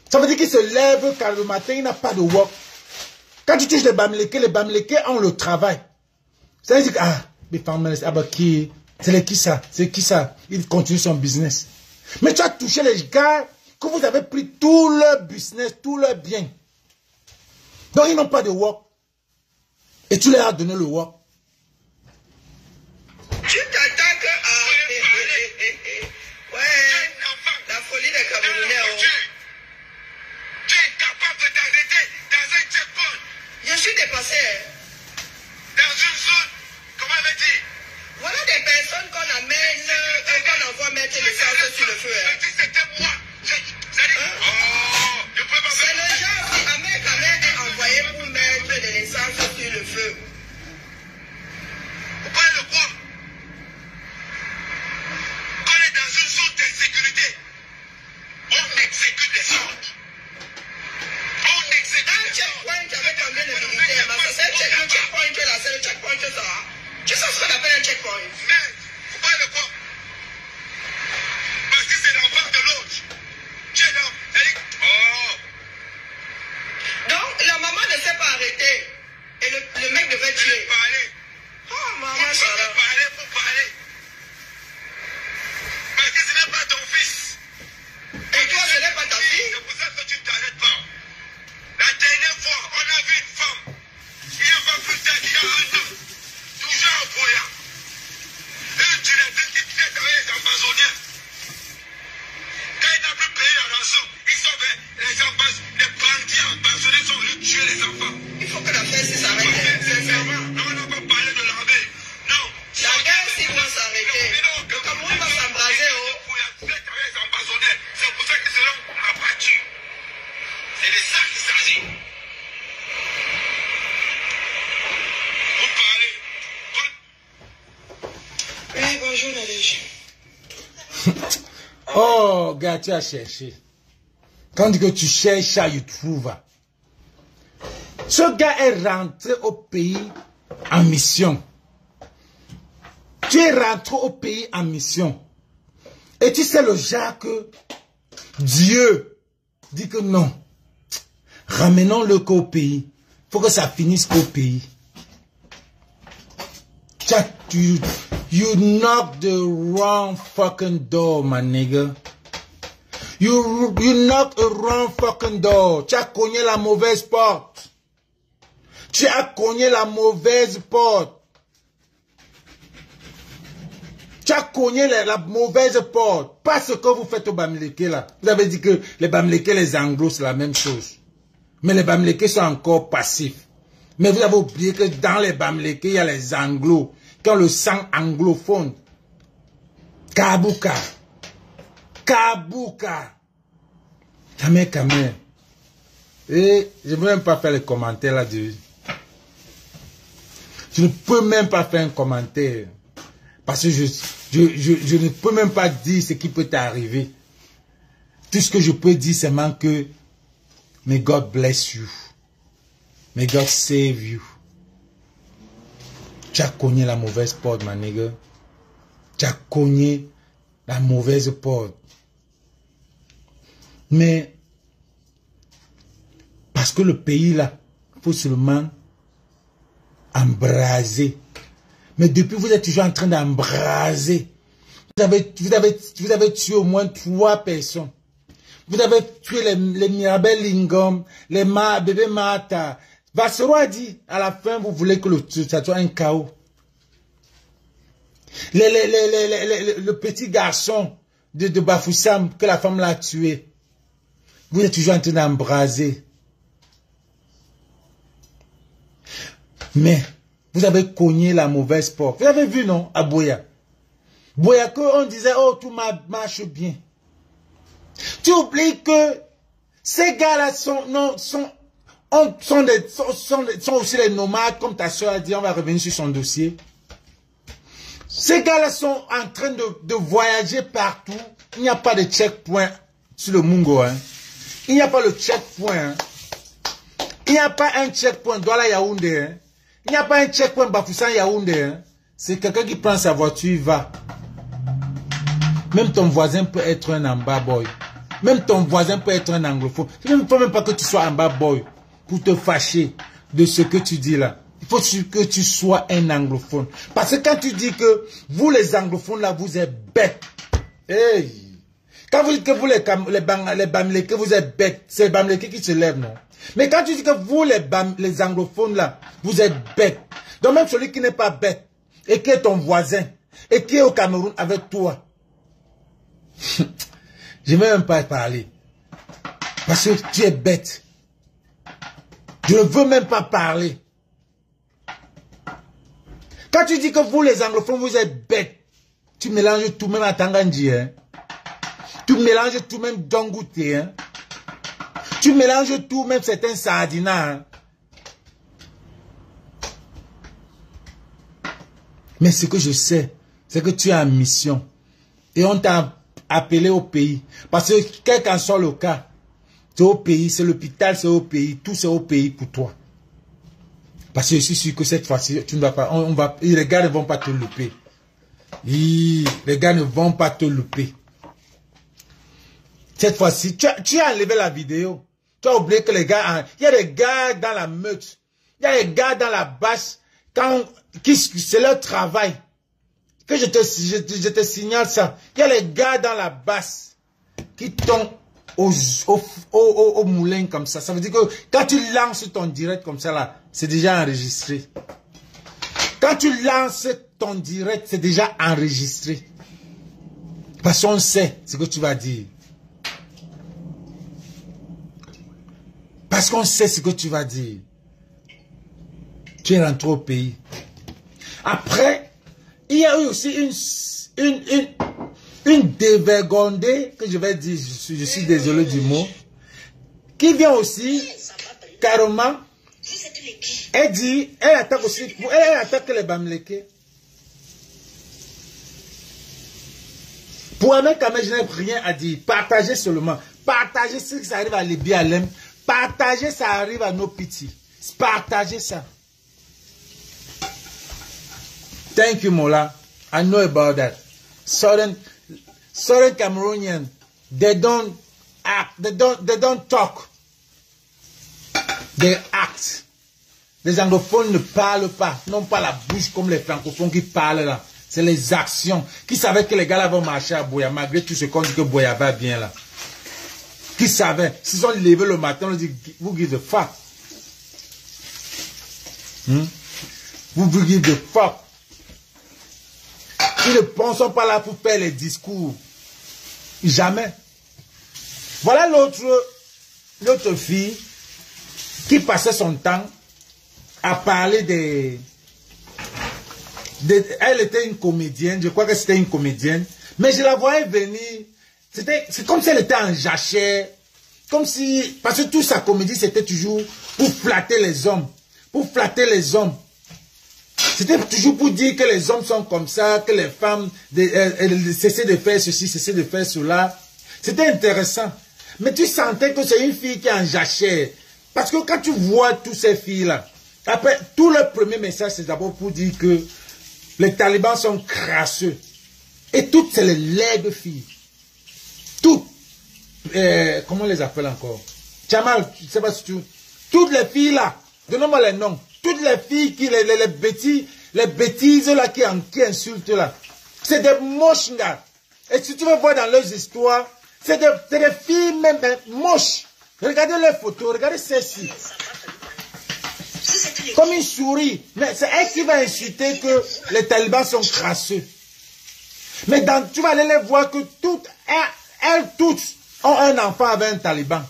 Ça veut dire qu'ils se lèvent car le matin, ils n'ont pas de work. Quand tu touches les Bamileke ont le travail. Ça veut dire que, c'est qui ça? C'est qui ça? Il continue son business. Mais tu as touché les gars que vous avez pris tout leur business, tout leur bien. Donc ils n'ont pas de work. Et tu leur as donné le work. Tu t'attaques à... Ouais, la folie des Camerounais. Tu es capable de t'arrêter dans un checkpoint. Je suis dépassé. Dans une zone, comment elle dit? Voilà des personnes qu'on amène, qu'on envoie mettre l'essence sur le feu. C'était moi. C'est le genre qui Ahmed est envoyé pour mettre de l'essence sur le feu. Vous parlez de quoi? On est dans une zone d'insécurité. On exécute les ordres. On exécute les ordres. Un checkpoint avec combien de militaires? C'est un checkpoint là, c'est le checkpoint ça. Tu sais ce qu'on appelle un checkpoint? Mais, vous parlez de quoi? Parce que c'est l'enfant de l'autre. Tu es là. Donc, la maman ne s'est pas arrêtée. Et le mec devait tuer. Parler. Oh, maman, Il faut parler pour parler. Parce que ce n'est pas ton fils. Et toi, ce n'est pas ta fille? C'est pour ça que tu ne t'arrêtes pas. La dernière fois, on a vu une femme. Il n'y a pas plus tard, il y a un an. Toujours au Boya. Une directrice qui traite avec les Amazoniens. Quand il n'a plus payé la rançon, ils sont les bandits en bas. Oh, gars, tu as cherché. Quand on dit que tu cherches, tu trouves. Ce gars est rentré au pays en mission. Tu es rentré au pays en mission. Et tu sais le genre que Dieu dit que non. Ramenons-le qu'au pays. Il faut que ça finisse qu'au pays. You knock the wrong fucking door, my nigga. You knock the wrong fucking door. Tu as cogné la mauvaise porte. Tu as cogné la mauvaise porte. Tu as cogné la mauvaise porte. Pas ce que vous faites au Bamileke là. Vous avez dit que les Bamileke, les Anglos, c'est la même chose. Mais les Bamileke sont encore passifs. Mais vous avez oublié que dans les Bamileke, il y a les Anglos qui ont le sang anglophone. Kabuka. Kabuka. Kamé. Et je ne peux même pas faire les commentaires là-dessus. Je ne peux même pas faire un commentaire. Parce que je ne peux même pas dire ce qui peut t'arriver. Tout ce que je peux dire, c'est seulement que may God bless you. May God save you. Tu as cogné la mauvaise porte, ma nigga. Tu as cogné la mauvaise porte. Mais, parce que le pays là, il faut seulement embraser. Mais depuis, vous êtes toujours en train d'embraser. Vous avez tué au moins 3 personnes. Vous avez tué les Mirabel Lingom, les bébé Mata. Vassero a dit, à la fin, vous voulez que ça soit un chaos. Le petit garçon de Bafoussam, que la femme l'a tué. Vous êtes toujours en train d'embraser. Mais, vous avez cogné la mauvaise porte. Vous avez vu, non, à Boya. Boya, on disait, oh, tout marche bien. Tu oublies que ces gars-là sont aussi les nomades, comme ta soeur a dit, on va revenir sur son dossier. Ces gars-là sont en train de voyager partout. Il n'y a pas de checkpoint sur le Mungo. Hein. Il n'y a pas le checkpoint. Hein. Il n'y a pas un checkpoint Douala Yaoundé. Hein. Il n'y a pas un checkpoint Bafoussam Yaoundé. Hein. C'est quelqu'un qui prend sa voiture, il va. Même ton voisin peut être un Amba boy. Même ton voisin peut être un anglophone. Il ne faut même pas que tu sois un Amba boy pour te fâcher de ce que tu dis là. Il faut que tu sois un anglophone. Parce que quand tu dis que vous les anglophones là, vous êtes bêtes. Hey. Quand vous dites que vous les Bamileke, vous êtes bêtes, c'est les Bamileke qui se lèvent, non? Mais quand tu dis que vous les anglophones là, vous êtes bêtes. Donc même celui qui n'est pas bête, et qui est ton voisin, et qui est au Cameroun avec toi, je ne vais même pas parler. Parce que tu es bête. Je ne veux même pas parler. Quand tu dis que vous les anglophones, vous êtes bêtes, tu mélanges tout même à Tangandji, hein. Tu mélanges tout même Dongouté, hein. Tu mélanges tout même certains Sardina, hein. Mais ce que je sais, c'est que tu es en mission. Et on t'a appelé au pays. Parce que quel qu'en soit le cas, c'est au pays, c'est l'hôpital, c'est au pays, tout c'est au pays pour toi. Parce que je suis sûr que cette fois-ci, tu ne vas pas, les gars ne vont pas te louper. Les gars ne vont pas te louper. Cette fois-ci, tu as enlevé la vidéo. Tu as oublié que les gars, il y a des gars dans la meute, il y a des gars dans la bâche, c'est leur travail. Que je te signale ça. Il y a les gars dans la basse qui tombent au moulin comme ça. Ça veut dire que quand tu lances ton direct comme ça là, c'est déjà enregistré. Quand tu lances ton direct, c'est déjà enregistré. Parce qu'on sait ce que tu vas dire. Parce qu'on sait ce que tu vas dire. Tu es rentré au pays. Après, il y a eu aussi une dévergondée, que je vais dire, je suis désolé du mot, qui vient aussi, carrément, elle dit, elle attaque aussi, elle attaque les Bamileke. Boamen Kamel, je n'ai rien à dire. Partagez seulement. Partagez ce que ça arrive à Libye Alem. Partagez, ça arrive à nos petits. Partagez ça. Thank you, Mola. I know about that. Southern Cameroonians, they don't act. They don't talk. They act. Les anglophones ne parlent pas. Non pas la bouche comme les francophones qui parlent là. C'est les actions. Qui savaient que les gars là vont marcher à Boya, malgré tout ce qu'on dit que Boya va bien là. Qui savaient? S'ils sont levés le matin, on dit, vous give a fuck. Vous give a fuck. Ils ne pensent pas là pour faire les discours. Jamais. Voilà l'autre fille qui passait son temps à parler elle était une comédienne, je crois que c'était une comédienne, mais je la voyais venir, c'est comme si elle était en jachère, comme si, parce que toute sa comédie c'était toujours pour flatter les hommes, c'était toujours pour dire que les hommes sont comme ça, que les femmes cessaient de faire ceci, cessaient de faire cela, c'était intéressant, mais tu sentais que c'est une fille qui est en jachère, parce que quand tu vois toutes ces filles là, après tout le premier message c'est d'abord pour dire que les talibans sont crasseux. Et toutes, c'est les laides filles. Toutes. Comment on les appelle encore? Jamal, je ne sais pas si tu... Toutes les filles là, donnez-moi les noms. Toutes les filles qui, les bêtises là, qui insultent là. C'est des moches là. Et si tu veux voir dans leurs histoires, c'est des filles même moches. Regardez leurs photos, regardez celles-ci. Comme une souris. Mais c'est elle qui va insulter que les talibans sont crasseux. Mais tu vas aller les voir que elles toutes ont un enfant avec un taliban.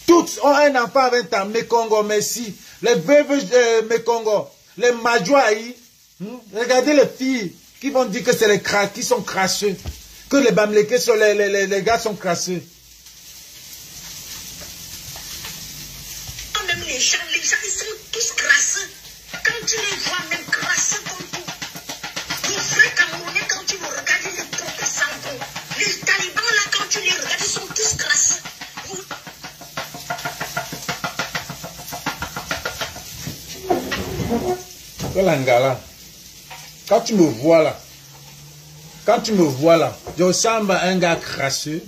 Toutes ont un enfant avec un Mekongo Messi. Les veuves de Mekongo. Les Majouaï. Regardez les filles qui vont dire que c'est les qui sont crasseux. Que les Bamlékés sont les gars sont crasseux. Même les gens, ils sont tous crasseux. Quand tu les vois, même crasseux comme tout. Nos frères camerounais, quand tu me regardes, les propres sambons. Les talibans, là, quand tu les regardes, ils sont tous crasseux. Langala, quand tu me vois là, je ressemble à un gars crasseux.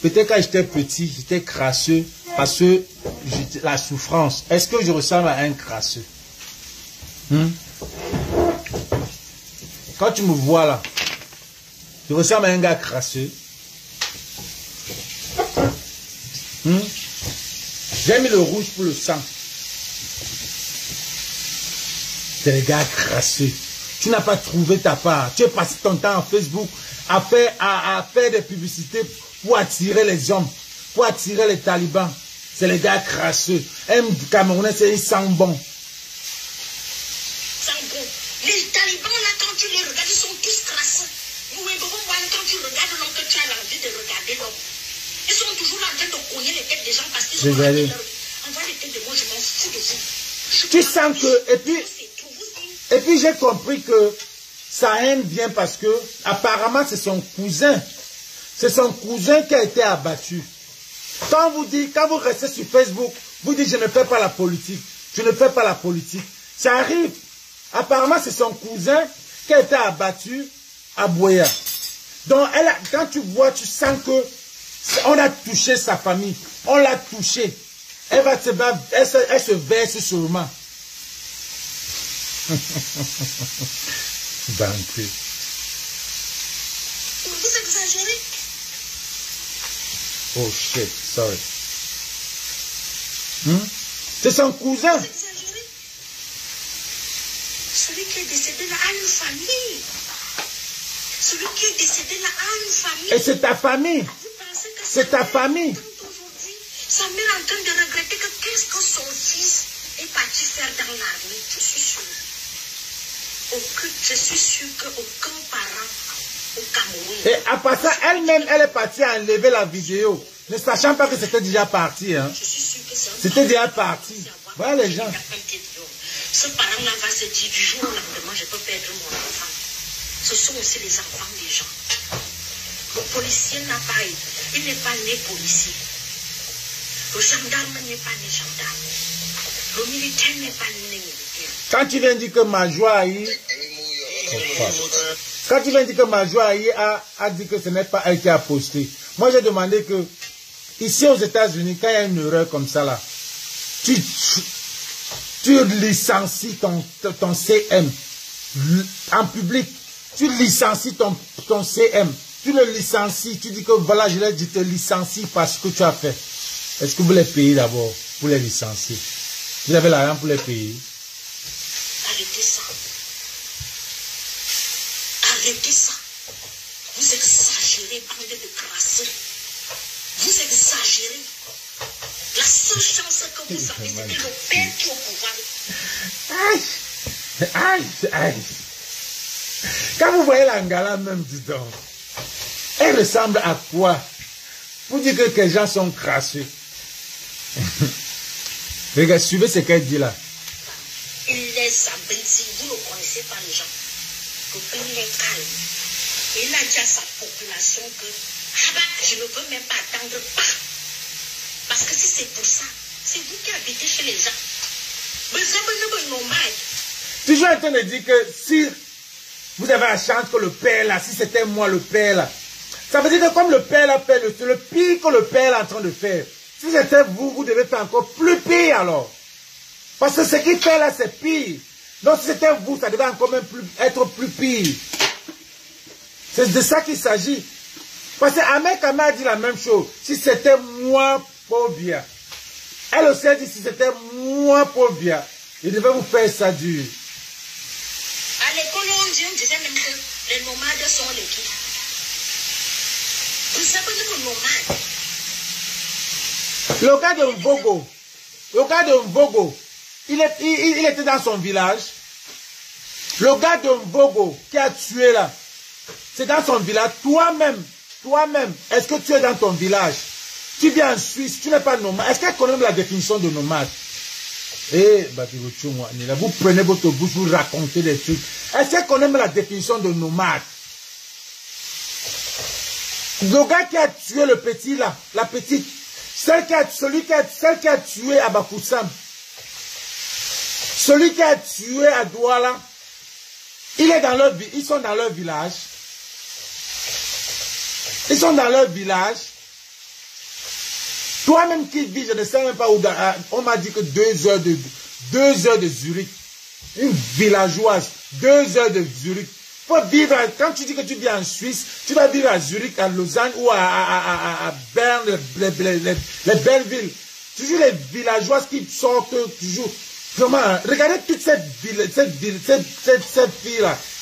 Peut-être quand j'étais petit, j'étais crasseux parce que la souffrance. Est-ce que je ressemble à un crasseux? Quand tu me vois là, je ressemble à un gars crasseux. J'ai mis le rouge pour le sang. C'est les gars crasseux. Tu n'as pas trouvé ta part. Tu as passé ton temps en Facebook à faire des publicités pour attirer les hommes, pour attirer les talibans. C'est les gars crasseux. Un Camerounais, c'est ils sentent bon. Les talibans, là, quand tu les regardes, ils sont tous crasseux. Quand tu regardes l'homme, que tu as l'envie de regarder l'homme. Ils sont toujours là en train de cogner les têtes des gens parce qu'ils sont là. Envoie les têtes de moi, je m'en fous de vous. Tu sens que... Et puis j'ai compris que sa haine vient parce que apparemment c'est son cousin. C'est son cousin qui a été abattu. Quand vous restez sur Facebook, vous dites je ne fais pas la politique. Je ne fais pas la politique. Ça arrive. Apparemment c'est son cousin qui a été abattu à Boya. Donc quand tu vois, tu sens que on a touché sa famille. On l'a touché. Elle se verse sûrement. Banquet. Vous exagérez. Oh shit, sorry. C'est son cousin. Vous exagérez. Celui qui est décédé là a une famille. Celui qui est décédé là a une famille. Et c'est ta famille. Vous pensez que c'est ta famille. Aujourd'hui, sa mère est en train de regretter que qu'est-ce que son fils est parti faire dans l'armée. Je suis sûr. Je suis sûr qu'aucun parent au Cameroun. Et à part ça, elle-même, elle est partie à enlever la vidéo, ne sachant pas que c'était déjà parti. Hein. Je suis sûr que c'est c'était déjà parti. Voilà les gens. Ce parent-là va se dire du jour au lendemain, je peux perdre mon enfant. Ce sont aussi les enfants des gens. Le policier n'a pas eu. Il n'est pas né policier. Le gendarme n'est pas né gendarme. Le militaire n'est pas né militaire. Quand tu viens dire que Majouaï... Quand tu viens dire que Majouaï a dit que ce n'est pas elle qui a posté. Moi j'ai demandé que, ici aux États-Unis, quand il y a une erreur comme ça là, tu licencies ton CM en public. Tu licencies ton CM. Tu le licencies. Tu dis que voilà, je l'ai dit, te licencie parce que tu as fait. Est-ce que vous les payez d'abord pour les licencier? Vous avez l'argent pour les payer? Arrêtez ça. Arrêtez ça. Vous exagérez, bande de crasseux. Vous exagérez. La seule chance que vous avez, c'est que le père qui est au pouvoir. Aïe! Aïe! Aïe! Quand vous voyez la Ngala même, dis donc, elle ressemble à quoi? Vous dites que les gens sont crasseux. Regarde, suivez ce qu'elle dit là. Il les abrutit, vous ne connaissez pas les gens. Le pays est calme. Il a dit à sa population que je ne veux même pas attendre pas. Parce que si c'est pour ça, c'est vous qui habitez chez les gens. Vous êtes nomades. Toujours en train de dire que si vous avez la chance que le père là, si c'était moi le père là, ça veut dire que comme le père là fait le pire que le père là est en train de faire, si c'était vous, vous devez faire encore plus pire alors. Parce que ce qu'il fait là, c'est pire. Donc si c'était vous, ça devait encore même être plus pire. C'est de ça qu'il s'agit. Parce que Ahmed Kama a dit la même chose. Si c'était moi, Pobia. Elle aussi a dit si c'était moi, Pobia, il devait vous faire ça dur. À l'école, on disait même que les nomades sont les qui. Vous savez les nomades. Le gars de Mvogo, il était dans son village. Le gars de Mvogo qui a tué là, c'est dans son village. Toi-même, est-ce que tu es dans ton village? Tu viens en Suisse, tu n'es pas nomade. Est-ce qu'elle connaît la définition de nomade? Eh, vous prenez votre bouche, vous racontez des trucs. Est-ce qu'elle connaît la définition de nomade? Le gars qui a tué le petit là, la petite, celle qui a tué à Bakoussam, celui qui a tué à Douala, ils sont dans leur village. Ils sont dans leur village. Toi-même qui vis, je ne sais même pas où, on m'a dit que 2 heures de Zurich. Une villageoise, 2 heures de Zurich. Faut vivre, quand tu dis que tu vis en Suisse, tu vas vivre à Zurich, à Lausanne ou à Berne, les belles villes. Toujours les villageoises qui sortent toujours. Vraiment, regardez toute cette fille-là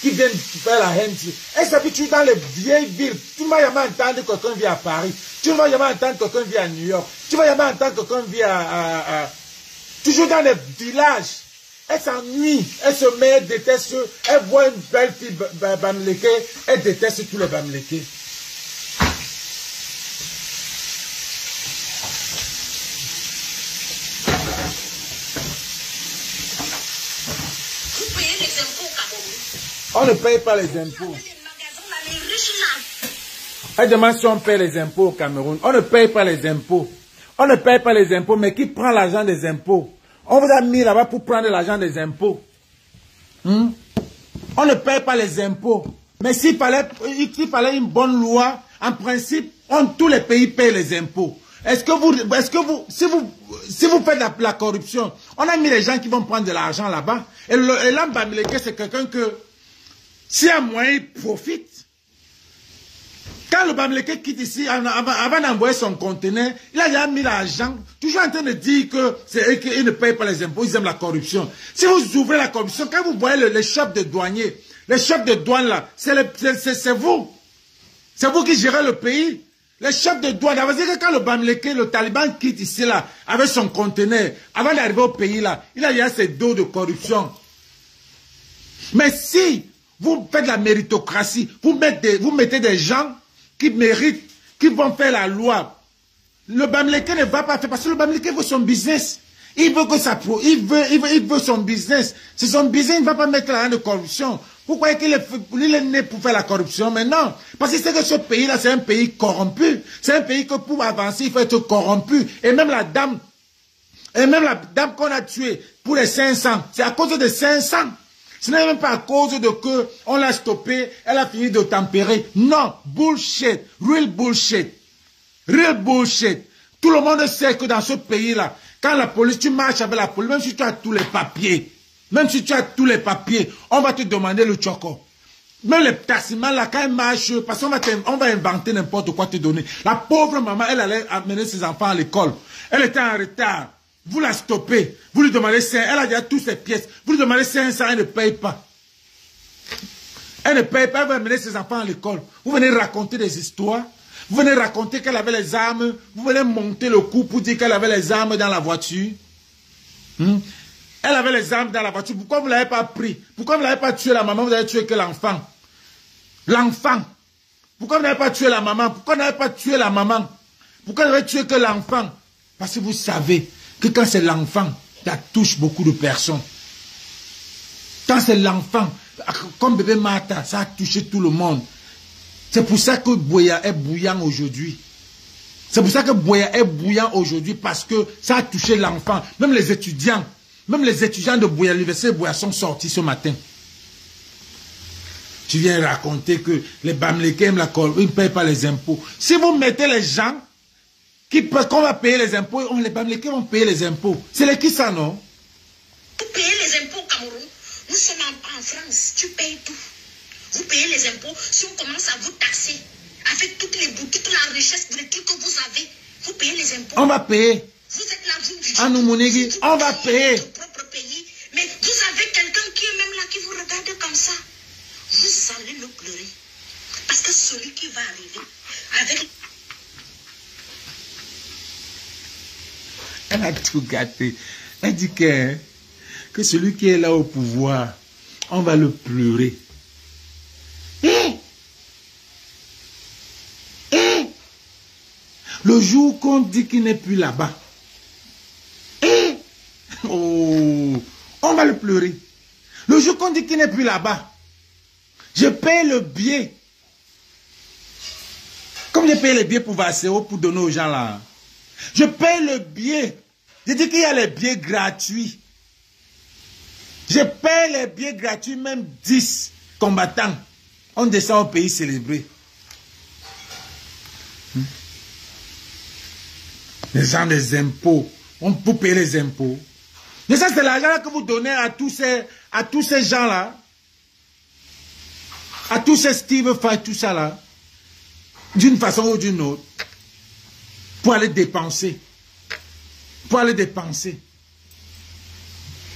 qui vient faire la haine. Elle s'habitue dans les vieilles villes. Tu ne vas jamais entendre que quelqu'un vit à Paris. Tu ne vas jamais entendre que quelqu'un vit à New York. Tu ne vas jamais entendre que quelqu'un vit toujours dans les villages. Elle s'ennuie. Elle se met, elle déteste. Elle voit une belle fille bamléké. Elle déteste tous les bamlékés. On ne paye pas les impôts. Elle demande si on paye les impôts au Cameroun. On ne paye pas les impôts. On ne paye pas les impôts, mais qui prend l'argent des impôts? On vous a mis là-bas pour prendre l'argent des impôts. On ne paye pas les impôts. Mais s'il fallait une bonne loi, en principe, tous les pays payent les impôts. Si vous faites la corruption, on a mis les gens qui vont prendre de l'argent là-bas. Et l'homme Bamileke, c'est quelqu'un que, si un moyen, il profite. Quand le Bamileke quitte ici, avant d'envoyer son conteneur, il a déjà mis l'argent, toujours en train de dire que c'est eux qui ne payent pas les impôts, ils aiment la corruption. Si vous ouvrez la corruption, quand vous voyez les chefs de douaniers, les chefs de douane là, c'est vous. C'est vous qui gérez le pays. Les chefs de douane, ça veut dire que quand le Bamileke, le Taliban quitte ici là, avec son conteneur, avant d'arriver au pays là, il a déjà ses dos de corruption. Mais si vous faites la méritocratie, vous mettez des gens qui méritent, qui vont faire la loi. Le Bamileke ne va pas faire, parce que le Bamileke veut son business. Il veut que ça, il veut son business. C'est son business, il ne va pas mettre la de corruption. Vous croyez qu'il est né pour faire la corruption? Mais non. Parce que c'est que ce pays-là, c'est un pays corrompu. C'est un pays que pour avancer, il faut être corrompu. Et même la dame qu'on a tuée pour les 500, c'est à cause de 500. Ce n'est même pas à cause de que on l'a stoppée, elle a fini de tempérer. Non, bullshit, real bullshit. Real bullshit. Tout le monde sait que dans ce pays-là, quand la police, tu marches avec la police, même si tu as tous les papiers, on va te demander le choco. Même les tassimans, là, quand ils marchent, parce qu'on va inventer n'importe quoi te donner. La pauvre maman, elle allait amener ses enfants à l'école. Elle était en retard. Vous la stoppez. Vous lui demandez 500. Elle a déjà toutes ses pièces. Vous lui demandez 500, elle ne paye pas. Elle ne paye pas, elle va amener ses enfants à l'école. Vous venez raconter des histoires. Vous venez raconter qu'elle avait les armes. Vous venez monter le coup pour dire qu'elle avait les armes dans la voiture. Elle avait les armes dans la voiture. Pourquoi vous ne l'avez pas pris? Pourquoi vous n'avez pas tué la maman? Vous avez tué que l'enfant. L'enfant. Pourquoi vous n'avez pas tué la maman? Pourquoi vous n'avez pas tué la maman? Pourquoi vous n'avez tué que l'enfant? Parce que vous savez que quand c'est l'enfant, ça touche beaucoup de personnes. Quand c'est l'enfant, comme bébé Martha, ça a touché tout le monde. C'est pour ça que Buea est bouillant aujourd'hui. C'est pour ça que Buea est bouillant aujourd'hui, parce que ça a touché l'enfant. Même les étudiants de Buea, l'université de Buea sont sortis ce matin. Tu viens raconter que les Bamileke aiment la corruption, ils ne payent pas les impôts. Si vous mettez les gens qu'on va payer les impôts, les Bamileke vont payer les impôts. C'est les qui ça, non? Vous payez les impôts au Cameroun. Nous sommes en France, tu payes tout. Vous payez les impôts. Si on commence à vous taxer, avec toutes les boutiques, toute la richesse, les trucs que vous avez, vous payez les impôts. On va payer. Vous êtes là, vous, à nous monnaie, on va payer. Votre propre pays. Mais vous avez quelqu'un qui est même là, qui vous regarde comme ça. Vous allez le pleurer. Parce que celui qui va arriver avec... Elle a tout gâté. Elle dit que celui qui est là au pouvoir, on va le pleurer. Le jour qu'on dit qu'il n'est plus là-bas, on va le pleurer. Le jour qu'on dit qu'il n'est plus là-bas, je paye le billet. Comme je paye les billets pour Vasseo, pour donner aux gens là. Je paye le billet. Je dis qu'il y a les billets gratuits. Je paye les billets gratuits, même 10 combattants. On descend au pays célébré. Les gens des impôts. On peut payer les impôts. Mais ça, c'est l'argent que vous donnez à tous ces gens-là. À tous ces Steve Fight, tout ça là. D'une façon ou d'une autre. Pour aller dépenser. Pour aller dépenser.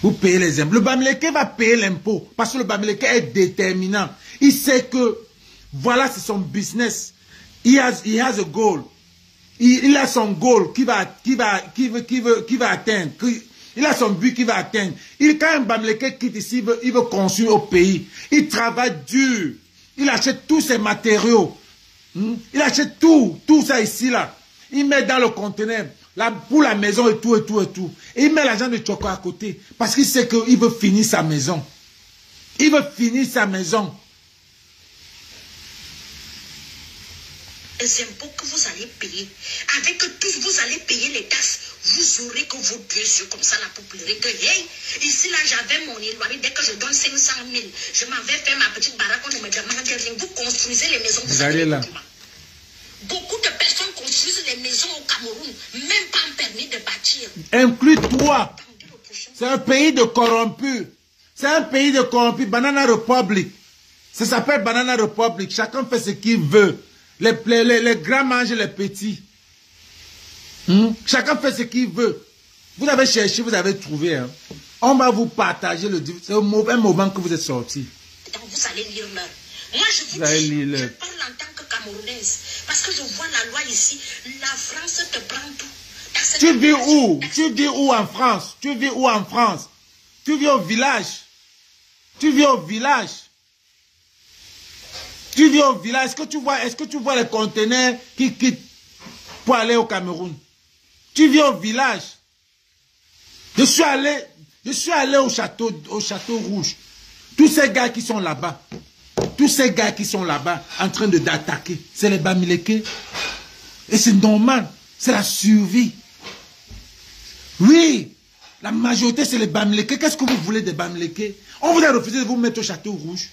Vous payez les impôts. Le Bamileke va payer l'impôt. Parce que le Bamileke est déterminant. Il sait que, voilà, c'est son business. He has a goal. Il a son goal qu'il va atteindre. Il a son but qu'il va atteindre. Quand un Bamileke quitte ici, il veut construire au pays. Il travaille dur. Il achète tous ses matériaux. Il achète tout ça ici, là. Il met dans le conteneur, pour la maison et tout. Et il met l'argent de Choco à côté. Parce qu'il sait qu'il veut finir sa maison. Il veut finir sa maison. Les impôts que vous allez payer, avec tous vous allez payer les taxes, vous aurez que vos yeux comme ça là pour pleurer que hey, ici là j'avais mon éloigné, dès que je donne 500 000, je m'en vais faire ma petite baraque, on ne me demande rien, vous construisez les maisons, vous allez là. Beaucoup de personnes construisent les maisons au Cameroun, même pas un permis de bâtir. Inclus toi. C'est un pays de corrompus. C'est un pays de corrompus. Banana Republic. Ça s'appelle Banana Republic. Chacun fait ce qu'il veut. Les grands mangent les petits. Chacun fait ce qu'il veut. Vous avez cherché, vous avez trouvé. Hein. On va vous partager le... C'est un moment que vous êtes sortis. Donc vous allez lire l'heure. Moi je vous dis, je parle en tant que Camerounaise. Parce que je vois la loi ici. La France te prend tout. Tu vis où? Tu vis où en France? Tu vis où en France? Tu vis au village. Tu vis au village. Tu vis au village. Est-ce que tu vois les conteneurs qui quittent pour aller au Cameroun? Tu vis au village. Je suis allé au château rouge. Tous ces gars qui sont là-bas, en train d'attaquer, c'est les Bamileke. Et c'est normal, c'est la survie. Oui, la majorité c'est les Bamileke. Qu'est-ce que vous voulez des Bamileke? On vous a refusé de vous mettre au Château Rouge.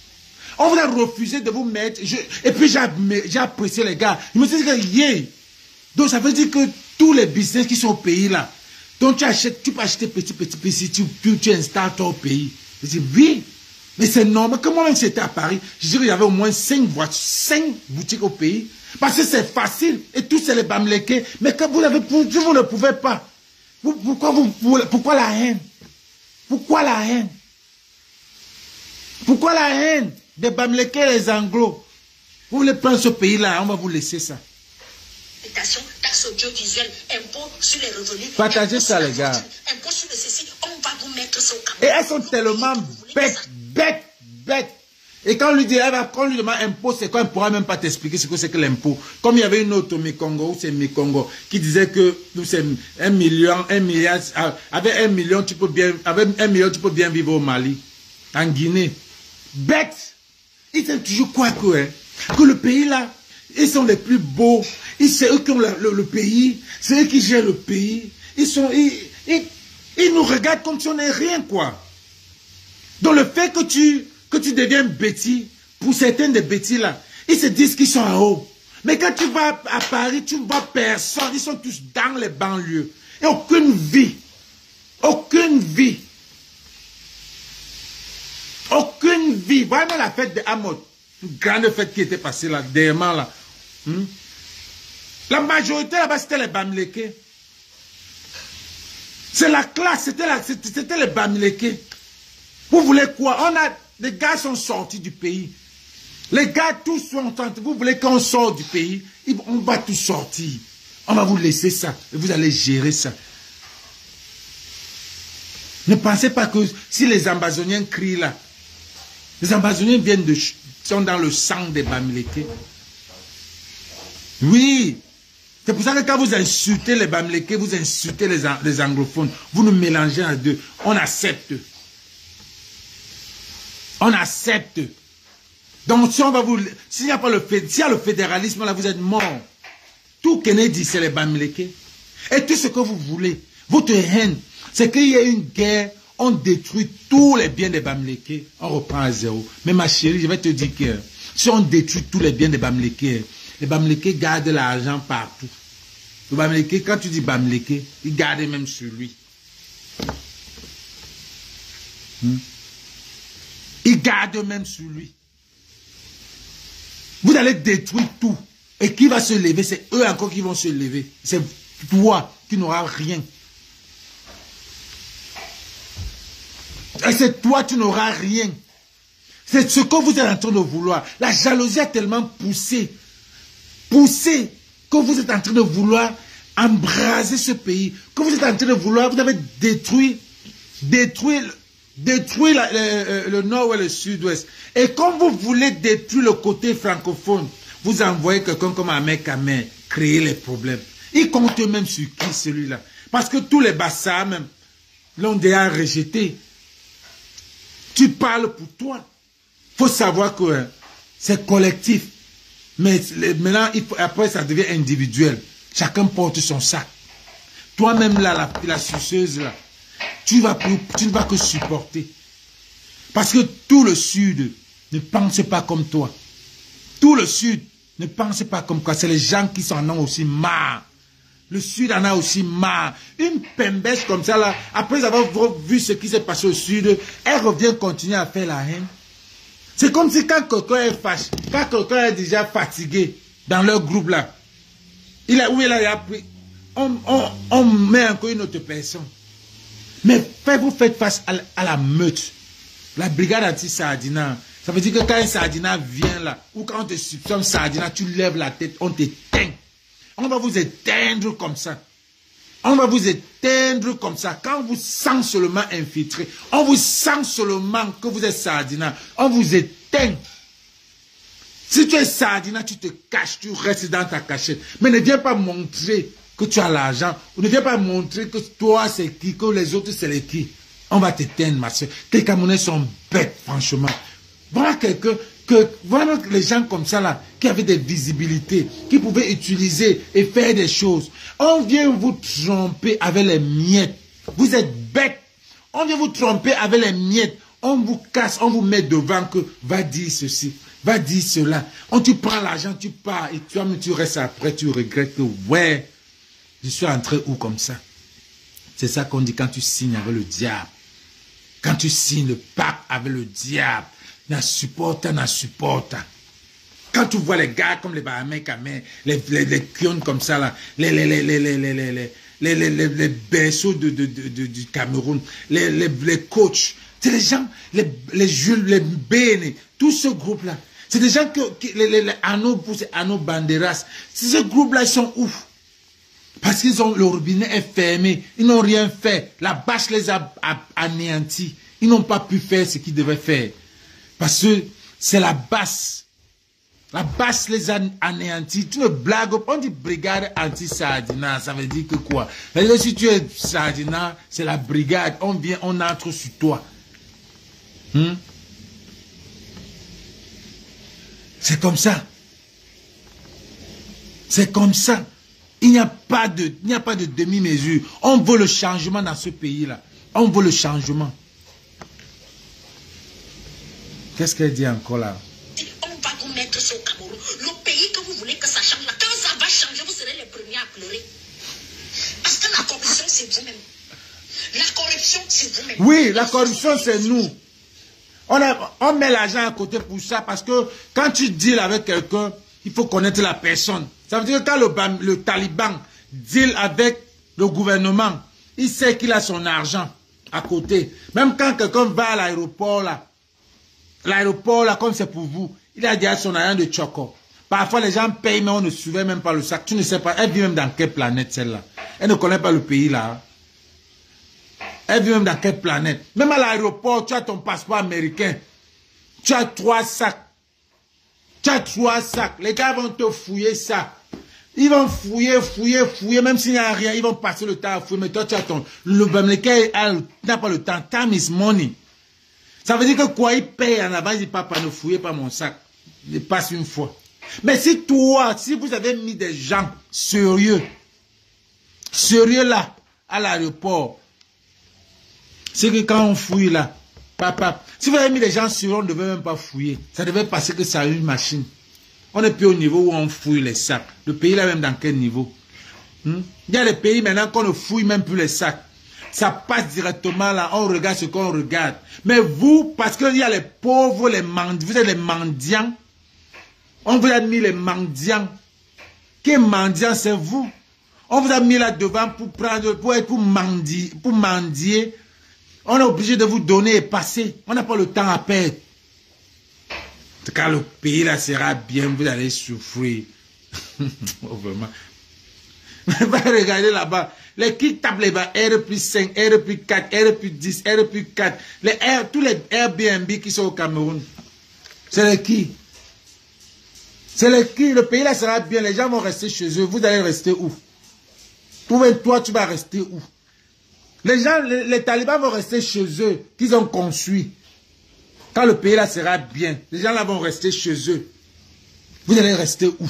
On vous a refusé de vous mettre. Et puis j'ai apprécié les gars. Je me suis dit que yeah. Donc ça veut dire que tous les business qui sont au pays là, donc tu peux acheter petit, tu installes toi au pays. Je dis oui. Mais c'est normal que moi-même, j'étais à Paris, je dirais qu'il y avait au moins 5 boutiques au pays. Parce que c'est facile. Et tous c'est les Bamileke. Mais quand vous ne pouvez pas. Pourquoi la haine? Pourquoi la haine? Pourquoi la haine des Bamileke et les Anglos? Vous voulez prendre ce pays-là, on va vous laisser ça. Taxe audiovisuelle, impôt sur les revenus. Partagez ça, les gars. Impôt sur le ceci, on va vous mettre ça au Cameroun. Et elles sont tellement bêtes. Et quand on lui dit, quand on lui demande impôt, c'est quoi, on ne pourra même pas t'expliquer ce que c'est que l'impôt. Comme il y avait une autre Mécongo, ou c'est Mécongo, qui disait que c'est 1 milliard, avec 1 million, tu peux bien vivre au Mali, en Guinée. Bête. Ils savent toujours quoi que le pays là, ils sont les plus beaux. C'est eux qui ont le pays. C'est eux qui gèrent le pays. Ils nous regardent comme si on n'est rien, quoi. Donc le fait que tu deviens bêtis, pour certains des bêtis là, ils se disent qu'ils sont en haut. Mais quand tu vas à Paris, tu ne vois personne. Ils sont tous dans les banlieues. Et aucune vie. Aucune vie. Aucune vie. Vraiment la fête de Hamod. Une grande fête qui était passée là, dernièrement là. La majorité là-bas, c'était les Bamileke. C'est la classe, c'était les Bamileke. Vous voulez quoi? Les gars sont sortis du pays. Les gars, tous sont sortis. Vous voulez qu'on sorte du pays? On va tous sortir. On va vous laisser ça. Et vous allez gérer ça. Ne pensez pas que si les Ambazoniens crient là, les Ambazoniens sont dans le sang des Bamileke. Oui. C'est pour ça que quand vous insultez les Bamileke, vous insultez les anglophones. Vous nous mélangez à deux. On accepte. On accepte. Donc si on va vous... S'il n'y a pas le fédéralisme, là, vous êtes mort. Tout Kennedy, c'est les Bamileke. Et tout ce que vous voulez, votre haine, c'est qu'il y a une guerre, on détruit tous les biens des Bamileke, on reprend à zéro. Mais ma chérie, je vais te dire que si on détruit tous les biens des Bamileke, les Bamileke gardent l'argent partout. Le Bamileke, quand tu dis Bamileke, il garde même sur lui. Il garde même sur lui. Vous allez détruire tout. Et qui va se lever? C'est eux encore qui vont se lever. C'est toi qui n'auras rien. Et c'est toi qui n'auras rien. C'est ce que vous êtes en train de vouloir. La jalousie a tellement poussé que vous êtes en train de vouloir embraser ce pays, que vous êtes en train de vouloir, vous avez détruit le nord et le sud-ouest. Et quand vous voulez détruire le côté francophone, vous envoyez quelqu'un comme Ahmed Kamer créer les problèmes. Il compte même sur qui celui-là? Parce que tous les Bassas même l'ont déjà rejeté. Tu parles pour toi. Il faut savoir que c'est collectif. Mais maintenant, après, ça devient individuel. Chacun porte son sac. Toi-même, là, la suceuse, là, tu ne vas que supporter. Parce que tout le Sud ne pense pas comme toi. Tout le Sud ne pense pas comme toi. C'est les gens qui s'en ont aussi marre. Le Sud en a aussi marre. Une pembèche comme ça, là, après avoir vu ce qui s'est passé au Sud, elle revient continuer à faire la haine. C'est comme si quand quelqu'un est fâché, quand quelqu'un est déjà fatigué dans leur groupe là, il a pris, on met encore une autre personne. Mais vous faites face à la meute. La brigade anti-Sardina, ça veut dire que quand un Sardina vient là, ou quand on te soupçonne Sardina, tu lèves la tête, on t'éteint. On va vous éteindre comme ça. On va vous éteindre comme ça. Quand vous sent seulement infiltré, on vous sent seulement que vous êtes Sardina, on vous éteint. Si tu es Sardina, tu te caches, tu restes dans ta cachette. Mais ne viens pas montrer que tu as l'argent, ou ne viens pas montrer que toi c'est qui, que les autres c'est les qui. On va t'éteindre, ma soeur. Les Camerounais sont bêtes, franchement. Voilà quelqu'un, voilà les gens comme ça, là, qui avaient des visibilités, qui pouvaient utiliser et faire des choses. On vient vous tromper avec les miettes. Vous êtes bêtes. On vient vous tromper avec les miettes. On vous casse, on vous met devant que va dire ceci, va dire cela. Tu prends l'argent, tu pars et tu restes après, tu regrettes que ouais, je suis entré où comme ça. C'est ça qu'on dit quand tu signes avec le diable. Quand tu signes le pacte avec le diable, n'a supporte. Quand tu vois les gars comme les Bahamais, les Kion comme ça là, les berceaux du Cameroun, les coachs, c'est les gens, les Jules, les Béné, tout ce groupe-là. C'est des gens les Anno Banderas. Ce groupe-là, ils sont ouf. Parce qu'ils ont, le robinet est fermé. Ils n'ont rien fait. La bâche les a anéantis. Ils n'ont pas pu faire ce qu'ils devaient faire. Parce que c'est la basse. La basse les a anéantis. Tu ne blagues pas. On dit brigade anti-Sardina. Ça veut dire que quoi? C'est-à-dire que si tu es Sardina, c'est la brigade. On vient, on entre sur toi. C'est comme ça. C'est comme ça. Il n'y a pas de demi-mesure. On veut le changement dans ce pays-là. On veut le changement. Qu'est-ce qu'elle dit encore là? On va vous mettre ça au Cameroun. Le pays que vous voulez que ça change là. Quand ça va changer, vous serez les premiers à pleurer. Parce que la corruption, c'est vous-même. La corruption, c'est vous-même. Oui, la corruption, c'est nous. On met l'argent à côté pour ça parce que quand tu deals avec quelqu'un, il faut connaître la personne. Ça veut dire que quand le Taliban deal avec le gouvernement, il sait qu'il a son argent à côté. Même quand quelqu'un va à l'aéroport là, comme c'est pour vous, il a déjà son argent de choco. Parfois les gens payent, mais on ne surveille même pas le sac. Tu ne sais pas, elle vit même dans quelle planète celle-là. Elle ne connaît pas le pays là. Elle vit même dans quelle planète. Même à l'aéroport, tu as ton passeport américain. Tu as 3 sacs. Tu as 3 sacs. Les gars vont te fouiller ça. Ils vont fouiller, même s'il n'y a rien, ils vont passer le temps à fouiller. Mais toi, tu as ton... Le Américain n'a pas le temps. Time is money. Ça veut dire que quoi, il paye en avant, il dit, papa, ne fouillez pas mon sac. Il passe une fois. Mais si vous avez mis des gens sérieux là, à l'aéroport, c'est que quand on fouille là, papa, si vous avez mis des gens sérieux, on ne devait même pas fouiller. Ça devait passer que ça a une machine. On n'est plus au niveau où on fouille les sacs. Le pays là même dans quel niveau? Il y a des pays maintenant qu'on ne fouille même plus les sacs. Ça passe directement là, on regarde ce qu'on regarde. Mais vous, parce qu'il y a les pauvres, les mendiants, vous êtes les mendiants. On vous a mis les mendiants. Qui est mendiant, c'est vous. On vous a mis là devant pour mendier. On est obligé de vous donner et passer. On n'a pas le temps à perdre. Quand le pays là sera bien, vous allez souffrir. Oh, vraiment. Regardez là-bas. Les qui tapent les bas, R+5, R+4, R+10, R+4. Tous les Airbnb qui sont au Cameroun. C'est les qui? C'est les qui? Le pays là sera bien. Les gens vont rester chez eux. Vous allez rester où? Toi, tu vas rester où? Les gens, les talibans vont rester chez eux, qu'ils ont construit. Quand le pays là sera bien, les gens là vont rester chez eux. Vous allez rester où?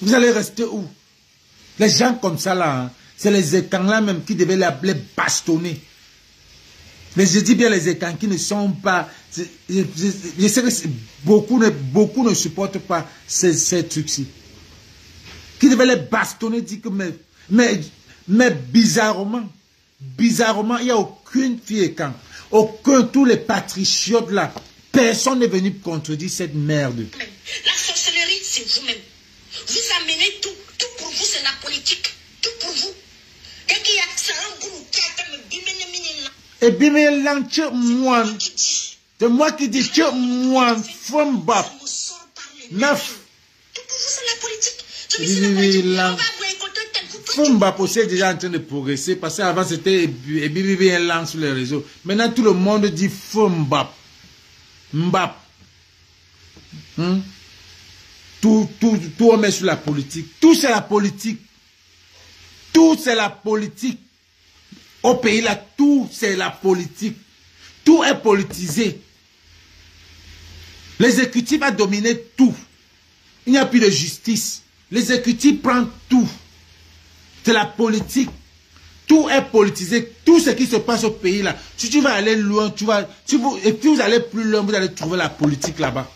Vous allez rester où? Les gens comme ça là, hein, c'est les étangs là même qui devaient les bastonner. Mais je dis bien les étangs qui ne sont pas... Je sais que beaucoup ne supportent pas ces trucs-ci. Qui devaient les bastonner, dit que mais bizarrement, il n'y a aucune fille et camp. Tous les patriotes là, personne n'est venu contredire cette merde. La sorcellerie, c'est vous-même. Vous amenez tout pour vous, c'est la politique. Tout pour vous. Dès qu'il y a ça, un groupe qui attend me bimene là. Et bimene là, c'est moi qui dis que moi, femme bap. Neuf. Tout pour vous, c'est la politique. Je me suis dit, on va boycotter tel groupe. Fumba est déjà en train de progresser parce qu'avant c'était Bibi Lang sur les réseaux. Maintenant tout le monde dit Fumba. Mbap. Tout on met sur la politique. Tout c'est la politique. Tout c'est la politique. Au pays là, tout c'est la politique. Tout est politisé. L'exécutif a dominé tout. Il n'y a plus de justice. L'exécutif prend tout. C'est la politique. Tout est politisé. Tout ce qui se passe au pays là. Si tu vas aller loin, et puis vous allez plus loin, vous allez trouver la politique là-bas.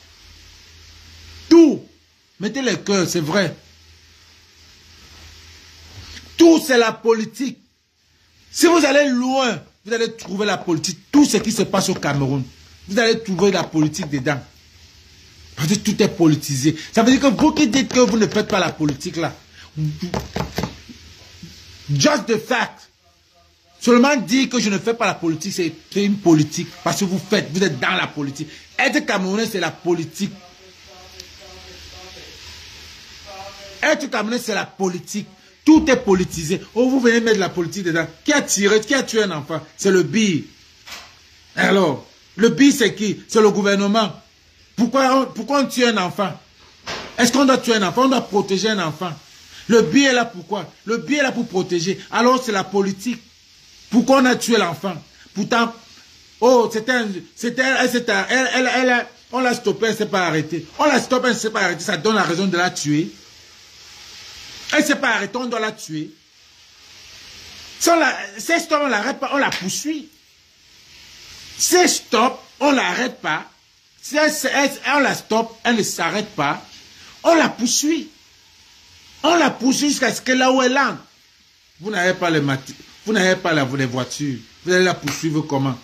Tout. Mettez les cœurs, c'est vrai. Tout c'est la politique. Si vous allez loin, vous allez trouver la politique. Tout ce qui se passe au Cameroun, vous allez trouver la politique dedans. Parce que tout est politisé. Ça veut dire que vous qui dites que vous ne faites pas la politique là, just the fact. Seulement dire que je ne fais pas la politique, c'est une politique. Parce que vous êtes dans la politique. Être Camerounais, c'est la politique. Être Camerounais, c'est la politique. Tout est politisé. Oh, vous venez mettre la politique dedans. Qui a tué un enfant? C'est le BI. Alors, le BI, c'est qui? C'est le gouvernement. Pourquoi on tue un enfant? Est-ce qu'on doit tuer un enfant? On doit protéger un enfant. Le BI est là pourquoi? Le BI est là pour protéger. Alors, c'est la politique. Pourquoi on a tué l'enfant? Pourtant, oh, on l'a stoppé, elle ne s'est pas arrêtée. On l'a stoppé, elle ne s'est pas arrêtée. Ça donne la raison de la tuer. Elle ne s'est pas arrêtée, on doit la tuer. Si c'est stop, on ne l'arrête pas, on la poursuit. C'est stop, on ne l'arrête pas. Si on la stoppe, elle ne s'arrête pas. On la poursuit. On la poursuit jusqu'à ce que là où elle entre. Vous n'avez pas les voitures. Vous allez la poursuivre comment?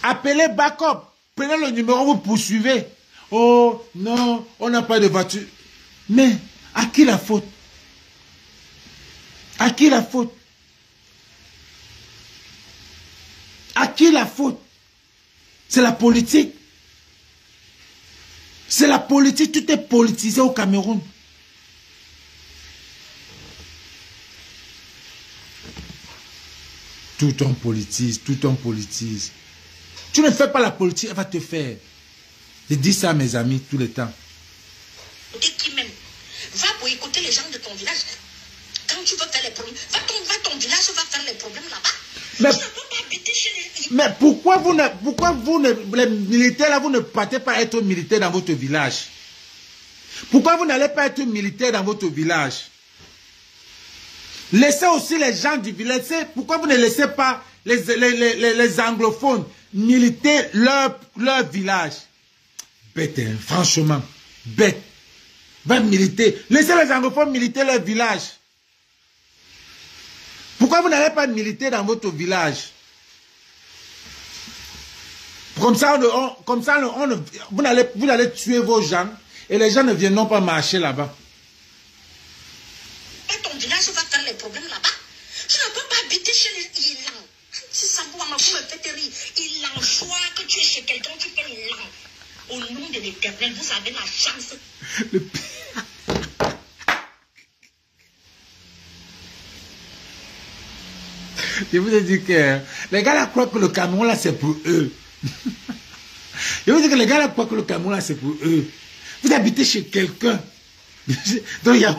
Appelez backup. Prenez le numéro, vous poursuivez. Oh non, on n'a pas de voiture. Mais à qui la faute? À qui la faute? À qui la faute? C'est la politique. C'est la politique, tout est politisé au Cameroun. Tout on politise, tout on politise. Tu ne fais pas la politique, elle va te faire. Je dis ça à mes amis tout le temps. Qui même va pour écouter les gens de ton village. Quand tu veux faire les problèmes, va ton village va faire les problèmes là-bas. Mais pourquoi les militaires là, vous ne partez pas être militaire dans votre village? Pourquoi vous n'allez pas être militaire dans votre village? Laissez aussi les gens du village. Pourquoi vous ne laissez pas les anglophones militer leur village? Bête, hein, franchement. Bête. Va militer. Laissez les anglophones militer leur village. Pourquoi vous n'allez pas militer dans votre village? Comme ça, vous allez tuer vos gens et les gens ne viendront pas marcher là-bas. Ton village va faire les problèmes là-bas. Tu ne peux pas habiter chez les Irlandais. Si ça vous me fait rire, il en choix que tu es chez quelqu'un, tu fais le lent. Au nom de l'Éternel, vous avez la chance. Je vous ai dit que les gars là croient que le Cameroun là c'est pour eux. Je vous ai dit que les gars là croient que le Cameroun là c'est pour eux. Vous habitez chez quelqu'un. Donc il y a...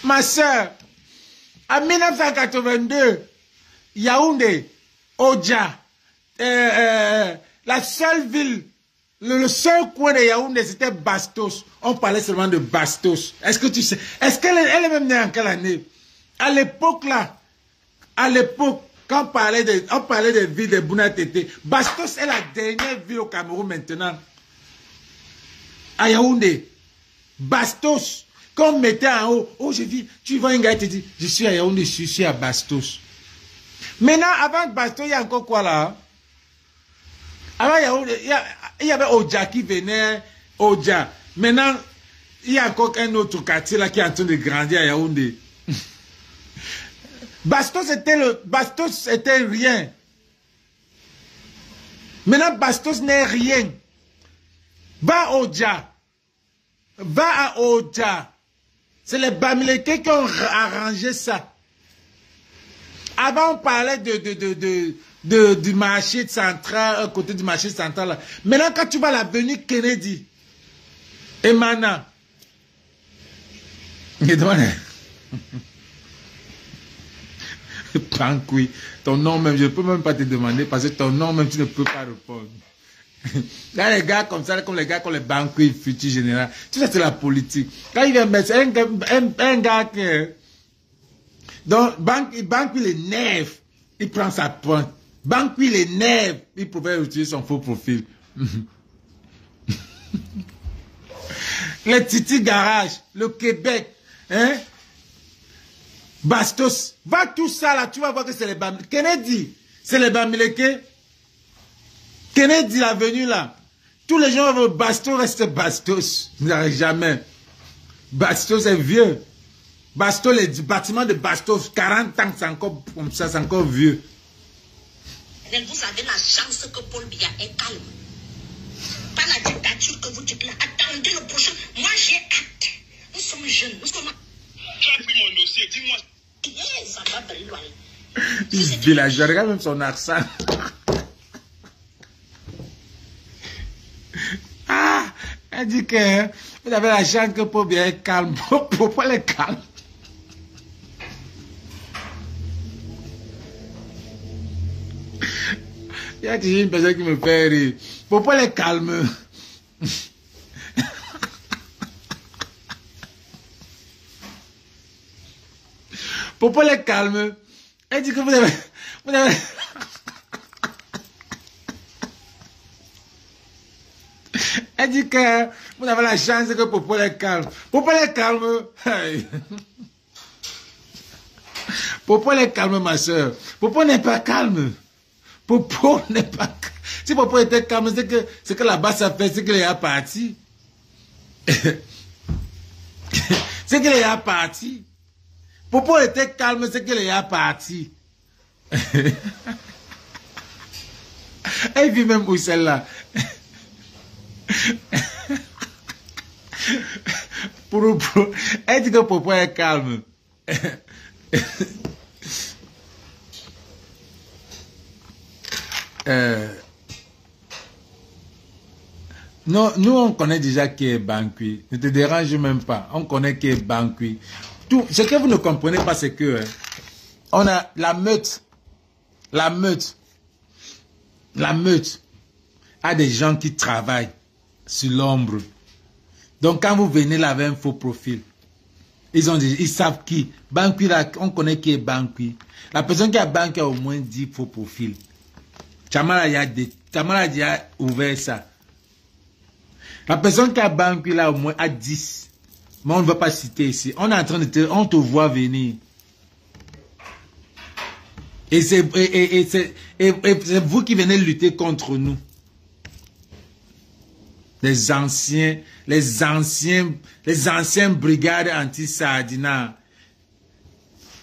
Ma soeur, en 1982, Yaoundé, Oja, la seule ville, le seul coin de Yaoundé, c'était Bastos. On parlait seulement de Bastos. Est-ce que tu sais? Est-ce qu'elle est même née en quelle année? À l'époque là, quand on parlait des villes de Bouna Tété, Bastos est la dernière ville au Cameroun maintenant. À Yaoundé, Bastos. Quand on mettait en haut, oh j'ai vu, tu vois un gars qui te dit, je suis à Yaoundé, je suis à Bastos. Maintenant, avant Bastos, il y a encore quoi là? Avant Yaoundé, il y avait Oja qui venait, Oja. Maintenant, il y a encore un autre quartier là qui est en train de grandir à Yaoundé. Bastos était rien. Maintenant, Bastos n'est rien. Va à Oja. Va à Oja. C'est les Bamileke qui ont arrangé ça. Avant, on parlait du marché central, à côté du marché central. Là. Maintenant, quand tu vas à l'avenue Kennedy, Emana, Il demande. Banqui. Ton nom même, je ne peux même pas te demander parce que ton nom même, tu ne peux pas répondre. Là, les gars comme ça, comme les gars comme les Banqui, futur général, tout ça c'est la politique. Quand il vient mettre un gars que... Donc, Banqui les nerfs, il prend sa pointe. Banqui les nerfs, il pouvait utiliser son faux profil. Les Titi Garage, le Québec, hein? Bastos, va tout ça là, tu vas voir que c'est les Bamileke. Kennedy, c'est les Bamileke. Kennedy la venue là. Tous les gens vont Bastos, reste Bastos. Jamais. Bastos est vieux. Bastos, les bâtiments de Bastos, 40 ans, c'est encore comme ça, c'est encore vieux. Vous avez la chance que Paul Biya est calme. Pas la dictature que vous dites là. Attendez le prochain. Moi j'ai hâte. Nous sommes jeunes. Nous sommes... Tu as pris mon dossier, dis-moi. Ça va briller. Villageois, regarde même son accent. Ah, elle dit que vous avez la chance que Paul Biya est calme. Pourquoi elle est calme? Il y a toujours une personne qui me fait rire. Pourquoi elle est calme? Pourquoi elle est calme? Elle dit que vous avez... Elle dit que vous avez la chance que Popo est calme. Popo est calme. Hey. Popo est calme, ma soeur. Popo n'est pas calme. Popo n'est pas calme. Si Popo était calme, c'est que là-bas ça fait, c'est qu'il est parti. C'est qu'il est parti. Popo était calme, c'est qu'il est parti. Elle vit même où celle-là. Elle dit que Popo est calme. Non, nous on connaît déjà qui est Banqui. Ne te dérange même pas. On connaît qui est Banqui. Tout ce que vous ne comprenez pas, c'est que on a la meute. La meute a des gens qui travaillent sur l'ombre. Donc quand vous venez là avec un faux profil, ils savent qui. Banqui là, on connaît qui est Banqui. La personne qui a Banqui a au moins 10 faux profils. Chamala a ouvert ça. La personne qui a Banqui là au moins a 10. Mais on ne va pas citer ici. On est en train de on te voit venir. Et c'est vous qui venez lutter contre nous. Les anciens brigades anti-Sardina.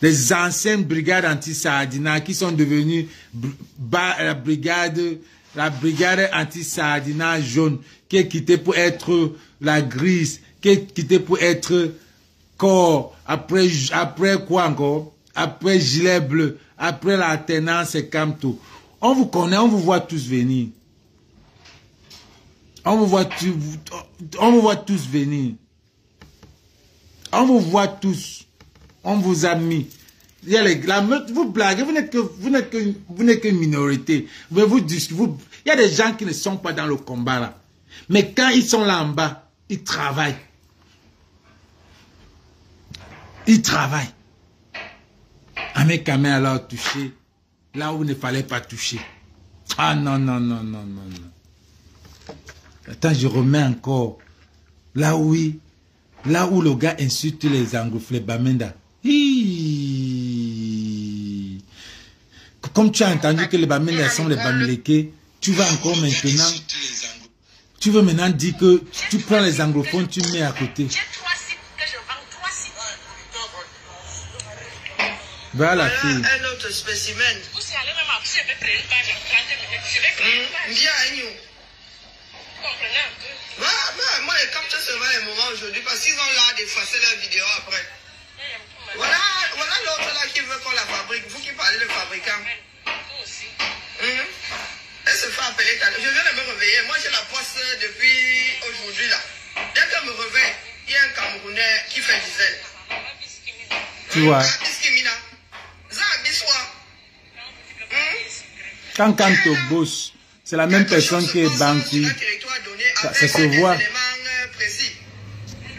Les anciennes brigades anti-Sardina qui sont devenues la brigade anti-Sardina jaune, qui est quittée pour être la grise, qui est quittée pour être corps, après quoi encore? Après gilet bleu, après l'alternance et Camto. On vous connaît, on vous voit tous venir. On vous voit tous venir. On vous voit tous. On vous a mis. La meute, vous blaguez, vous n'êtes qu'une minorité. Il y a des gens qui ne sont pas dans le combat là. Mais quand ils sont là en bas, ils travaillent. Ils travaillent. Ahmed Kamé alors touché là où il ne fallait pas toucher. Ah non, non, non, non, non, non. Attends, je remets encore. Là où le gars insulte les anglophones, les Bamenda. Comme tu as entendu que les Bamenda sont les Bamileke, tu vas encore maintenant. Tu veux maintenant dire que tu prends les anglophones, tu mets à côté. Voilà la fille. Un autre spécimen. Moi, je capte seulement les moments aujourd'hui parce qu'ils ont l'air d'effacer leurs vidéos après. Voilà l'autre là qui veut qu'on la fabrique. Vous qui parlez de fabricant. Elle se fait appeler. Je viens de me réveiller. Moi, j'ai la poste depuis aujourd'hui là. Dès qu'elle me réveille, il y a un Camerounais qui fait du zèle. Tu vois. Quand Kanto bosse, c'est la même personne qui est Banqui. Ça se voit.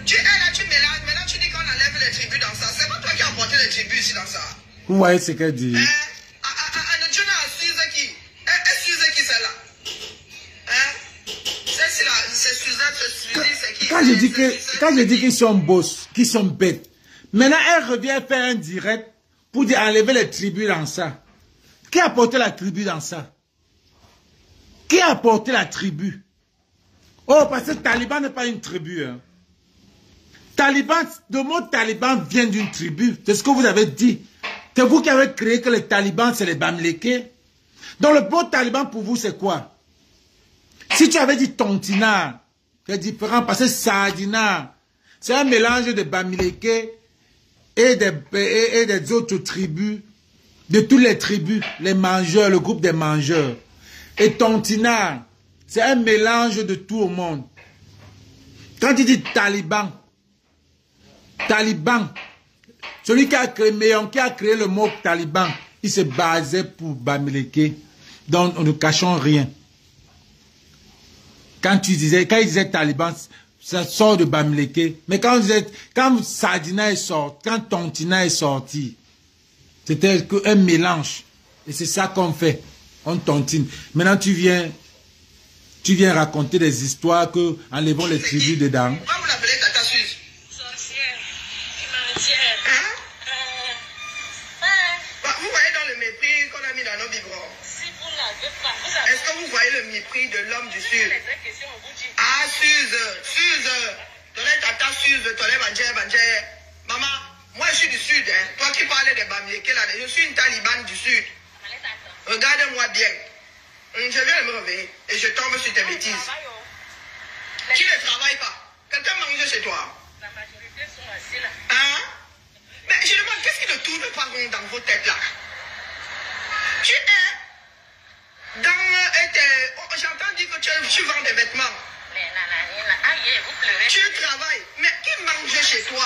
Tu es là, tu mélanges. Maintenant, tu dis qu'on enlève les tribus dans ça. C'est pas toi qui as apporté les tribus ici dans ça. Vous voyez ce qu'elle dit? Quand je dis qu'ils sont boss, qu'ils sont bêtes, maintenant elle revient faire un direct pour dire enlever les tribus dans ça. Qui a apporté la tribu dans ça? Qui a apporté la tribu? Oh, parce que Taliban n'est pas une tribu. Hein. Taliban, le mot Taliban vient d'une tribu. C'est ce que vous avez dit. C'est vous qui avez créé que les talibans, c'est les Bamlékés. Donc le mot Taliban pour vous, c'est quoi? Si tu avais dit Tontina, c'est différent parce que Saadina, c'est un mélange de Bamlékés et des autres tribus, de toutes les tribus, les mangeurs, le groupe des mangeurs. Et Tontina, c'est un mélange de tout le monde. Quand tu dis Taliban, celui qui a créé le mot Taliban, il se basait pour Bamléké. Donc, nous ne cachons rien. Quand il disait Taliban, ça sort de Bamléké. Mais quand Sadina est sorti, quand Tontina est sorti, c'était un mélange. Et c'est ça qu'on fait. On tontine. Maintenant, tu viens raconter des histoires que, enlevons les tribus dedans. Pourquoi vous l'appelez Tata Suze? Sorcière, imaginaire. Vous voyez dans le mépris qu'on a mis dans nos biberons. Si vous n'avez pas, vous avez... Est-ce que vous voyez le mépris de l'homme du Sud? Les vraies questions, on vous dit. Ah, Suze. Tonnerre Tata Suze, tonnerre Banjé. Maman, moi je suis du Sud. Hein. Toi qui parlais des Bamlékés là, je suis une talibane du Sud. Regardez-moi bien. Je viens de me réveiller et je tombe sur tes bêtises. Qui ne travaille pas? Quelqu'un mange chez toi? La majorité sont assis là. Hein? Mais je demande, qu'est-ce qui ne tourne pas rond dans vos têtes là? Tu es dans... J'entends dire que tu vends des vêtements. Mais nanana, aïe, vous pleurez. Tu travailles. Mais qui mange chez toi?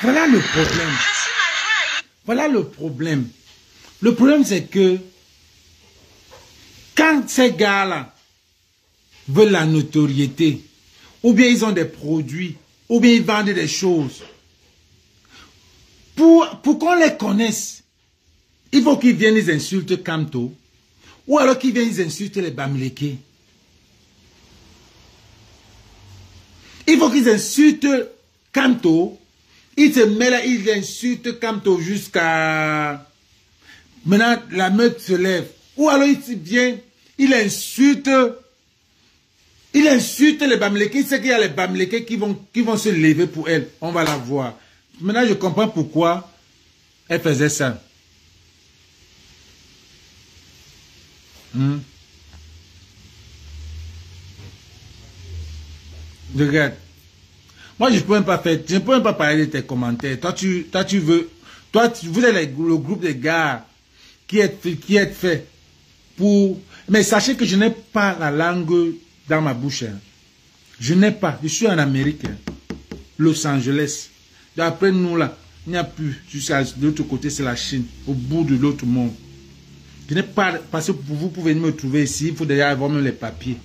Voilà le problème. Je suis ma joie. Voilà le problème. Le problème, c'est que quand ces gars-là veulent la notoriété, ou bien ils ont des produits, ou bien ils vendent des choses, pour qu'on les connaisse, il faut qu'ils viennent les insulter Kanto, ou alors qu'ils viennent les insulter les Bamlékés. Il faut qu'ils insultent Kanto, ils se mêlent, ils insultent Kanto jusqu'à... Maintenant, la meute se lève. Ou alors il vient, il insulte les Bamlékés. Il sait qu'il y a les Bamlékés qui vont se lever pour elle. On va la voir. Maintenant, je comprends pourquoi elle faisait ça. Regarde. Moi, je ne peux même pas faire, je ne peux même pas parler de tes commentaires. Toi, tu veux, vous êtes le groupe de gars qui est fait pour... Mais sachez que je n'ai pas la langue dans ma bouche. Hein. Je n'ai pas. Je suis en Amérique. Hein. Los Angeles. D'après nous, là, il n'y a plus. Jusqu'à l'autre côté, c'est la Chine. Au bout de l'autre monde. Je n'ai pas... Parce que vous pouvez me trouver ici, il faut déjà avoir même les papiers.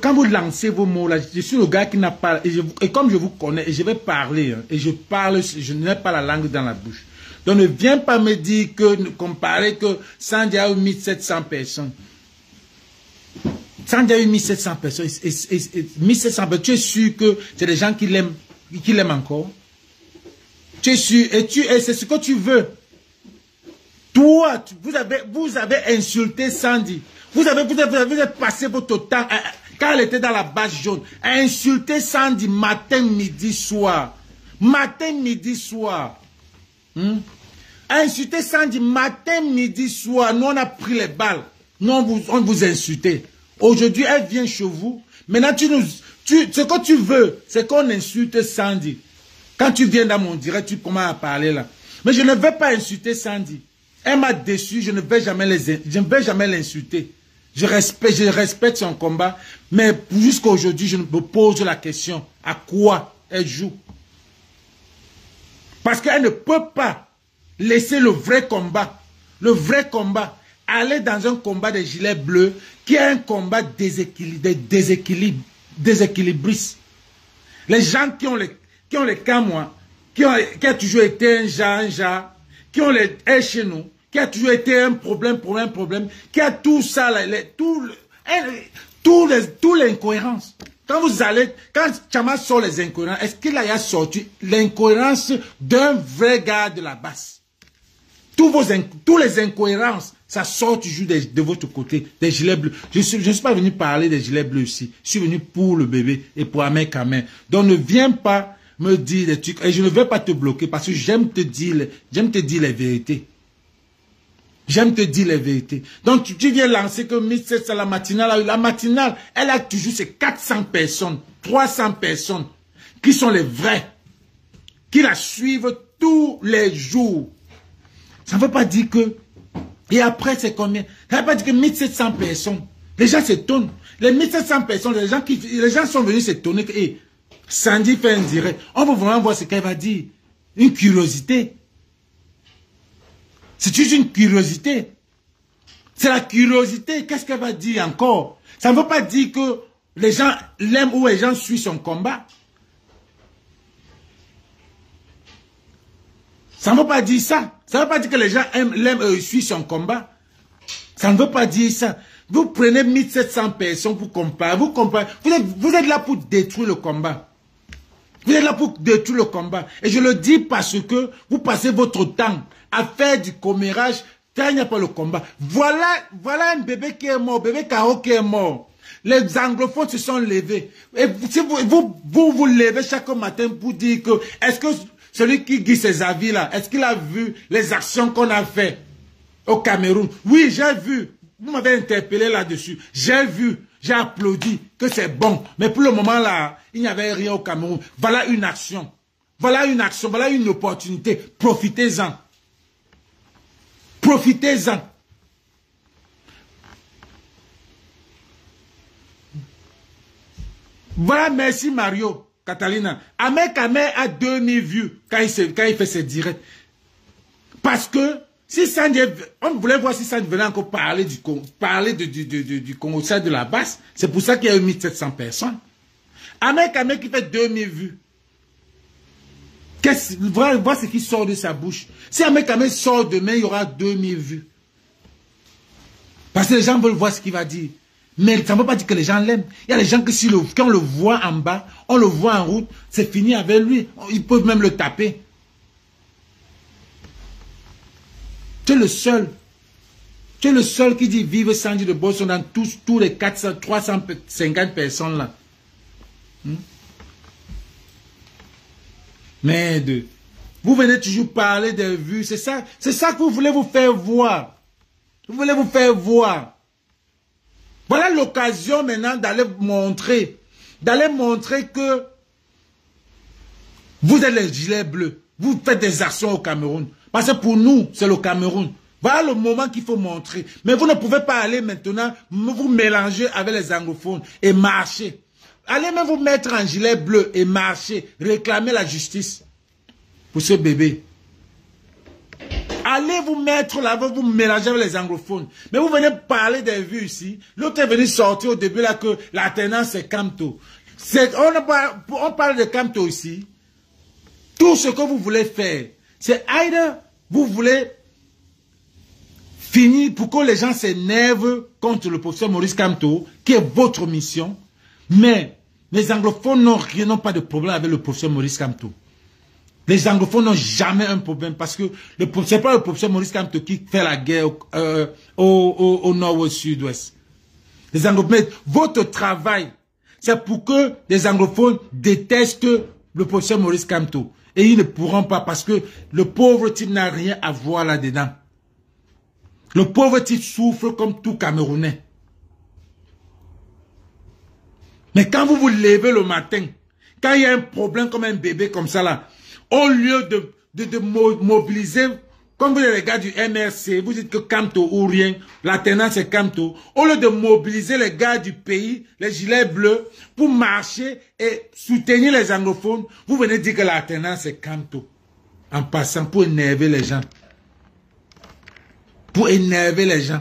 Quand vous lancez vos mots là, je suis le gars qui n'a pas... Et comme je vous connais, et je vais parler, hein, et je parle, je n'ai pas la langue dans la bouche. Donc ne viens pas me dire que, comparer que Sandy a eu 1700 personnes. Sandy a eu 1700 personnes. 1700 personnes, tu es sûr que c'est des gens qui l'aiment encore? Tu es sûr, et c'est ce que tu veux. Toi, vous avez insulté Sandy. Vous avez passé votre temps, quand elle était dans la base jaune, à insulter Sandy matin, midi, soir. Matin, midi, soir. À insulter Sandy matin, midi, soir. Nous, on a pris les balles. Nous, on vous insultait. Aujourd'hui, elle vient chez vous. Maintenant, ce que tu veux, c'est qu'on insulte Sandy. Quand tu viens dans mon direct, tu commences à parler là. Mais je ne vais pas insulter Sandy. Elle m'a déçu, je ne vais jamais l'insulter. Je respecte son combat, mais jusqu'à aujourd'hui, je me pose la question, à quoi elle joue? Parce qu'elle ne peut pas laisser le vrai combat, aller dans un combat des gilets bleus qui est un combat déséquilibriste. Les gens qui ont les camois, qui a toujours été un genre, qui ont les chez nous, qui a toujours été un problème, qui a tout ça, toutes les incohérences. Quand Tchama sort les incohérences, est-ce qu'il a sorti l'incohérence d'un vrai gars de la base? Tous les incohérences, ça sort toujours de votre côté, des gilets bleus. Je ne suis pas venu parler des gilets bleus ici. Je suis venu pour le bébé et pour Ahmed Kamer. Donc ne viens pas me dire des trucs. Et je ne vais pas te bloquer parce que j'aime te dire les vérités. J'aime te dire les vérités. Donc tu viens lancer que 1700 la matinale, elle a toujours ces 400 personnes, 300 personnes qui sont les vrais, qui la suivent tous les jours. Ça ne veut pas dire que... Et après, c'est combien? Ça ne veut pas dire que 1700 personnes. Les gens s'étonnent. Les 1700 personnes, les gens sont venus s'étonner que Sandy fait un direct. On va vraiment voir ce qu'elle va dire. Une curiosité. C'est juste une curiosité. C'est la curiosité. Qu'est-ce qu'elle va dire encore? Ça ne veut pas dire que les gens l'aiment ou les gens suivent son combat. Ça ne veut pas dire ça. Ça ne veut pas dire que les gens l'aiment, suivent son combat. Ça ne veut pas dire ça. Vous prenez 1700 personnes pour comparer. Vous êtes là pour détruire le combat. Vous êtes là pour détruire le combat. Et je le dis parce que vous passez votre temps à faire du commérage quand il n'y a pas le combat. Voilà un bébé qui est mort, bébé Caro qui est mort. Les anglophones se sont levés. Et si vous levez chaque matin pour dire que, est-ce que celui qui dit ces avis-là, est-ce qu'il a vu les actions qu'on a fait au Cameroun? Oui, j'ai vu. Vous m'avez interpellé là-dessus. J'ai vu, j'ai applaudi que c'est bon. Mais pour le moment là, il n'y avait rien au Cameroun. Voilà une action. Voilà une action, voilà une opportunité. Profitez-en. Profitez-en. Voilà, merci Mario, Catalina. Ahmed Kamer a 2000 vues quand il fait ses directs. Parce que, si Sandy, on voulait voir si Sandy venait encore parler du Congo, ça de la base. C'est pour ça qu'il y a eu 1700 personnes. Ahmed Kamer qui fait 2000 vues. Voir ce qui sort de sa bouche. Si Ahmed Kamer sort demain, il y aura 2000 vues. Parce que les gens veulent voir ce qu'il va dire. Mais ça ne veut pas dire que les gens l'aiment. Il y a des gens qui, quand on le voit en bas, on le voit en route, c'est fini avec lui. Ils peuvent même le taper. Tu es le seul. Tu es le seul qui dit vive Sandy de Boston dans tous les 400, 350 personnes là. Merde. Vous venez toujours parler des vues. C'est ça que vous voulez vous faire voir. Vous voulez vous faire voir. Voilà l'occasion maintenant d'aller montrer que vous êtes les gilets bleus. Vous faites des actions au Cameroun. Parce que pour nous, c'est le Cameroun. Voilà le moment qu'il faut montrer. Mais vous ne pouvez pas aller maintenant vous mélanger avec les anglophones et marcher. Allez même vous mettre en gilet bleu et marcher. Réclamer la justice pour ce bébé. Allez vous mettre là-bas, vous mélanger avec les anglophones. Mais vous venez parler des vues ici. L'autre est venu sortir au début là que la tenance c'est Kamto. On parle de Kamto ici. Tout ce que vous voulez faire, c'est either vous voulez finir pour que les gens s'énervent contre le professeur Maurice Kamto, qui est votre mission. Mais les anglophones n'ont pas de problème avec le professeur Maurice Kamto. Les anglophones n'ont jamais un problème parce que ce n'est pas le professeur Maurice Kamto qui fait la guerre au nord ou au sud-ouest. Les anglophones, votre travail, c'est pour que les anglophones détestent le professeur Maurice Kamto. Et ils ne pourront pas parce que le pauvre type n'a rien à voir là-dedans. Le pauvre type souffre comme tout Camerounais. Mais quand vous vous levez le matin, quand il y a un problème comme un bébé comme ça là, au lieu de mobiliser, comme vous les gars du MRC, vous dites que Kamto ou rien, la tenance c'est Kamto, au lieu de mobiliser les gars du pays, les gilets bleus, pour marcher et soutenir les anglophones, vous venez dire que la tenance c'est Kamto. En passant pour énerver les gens. Pour énerver les gens.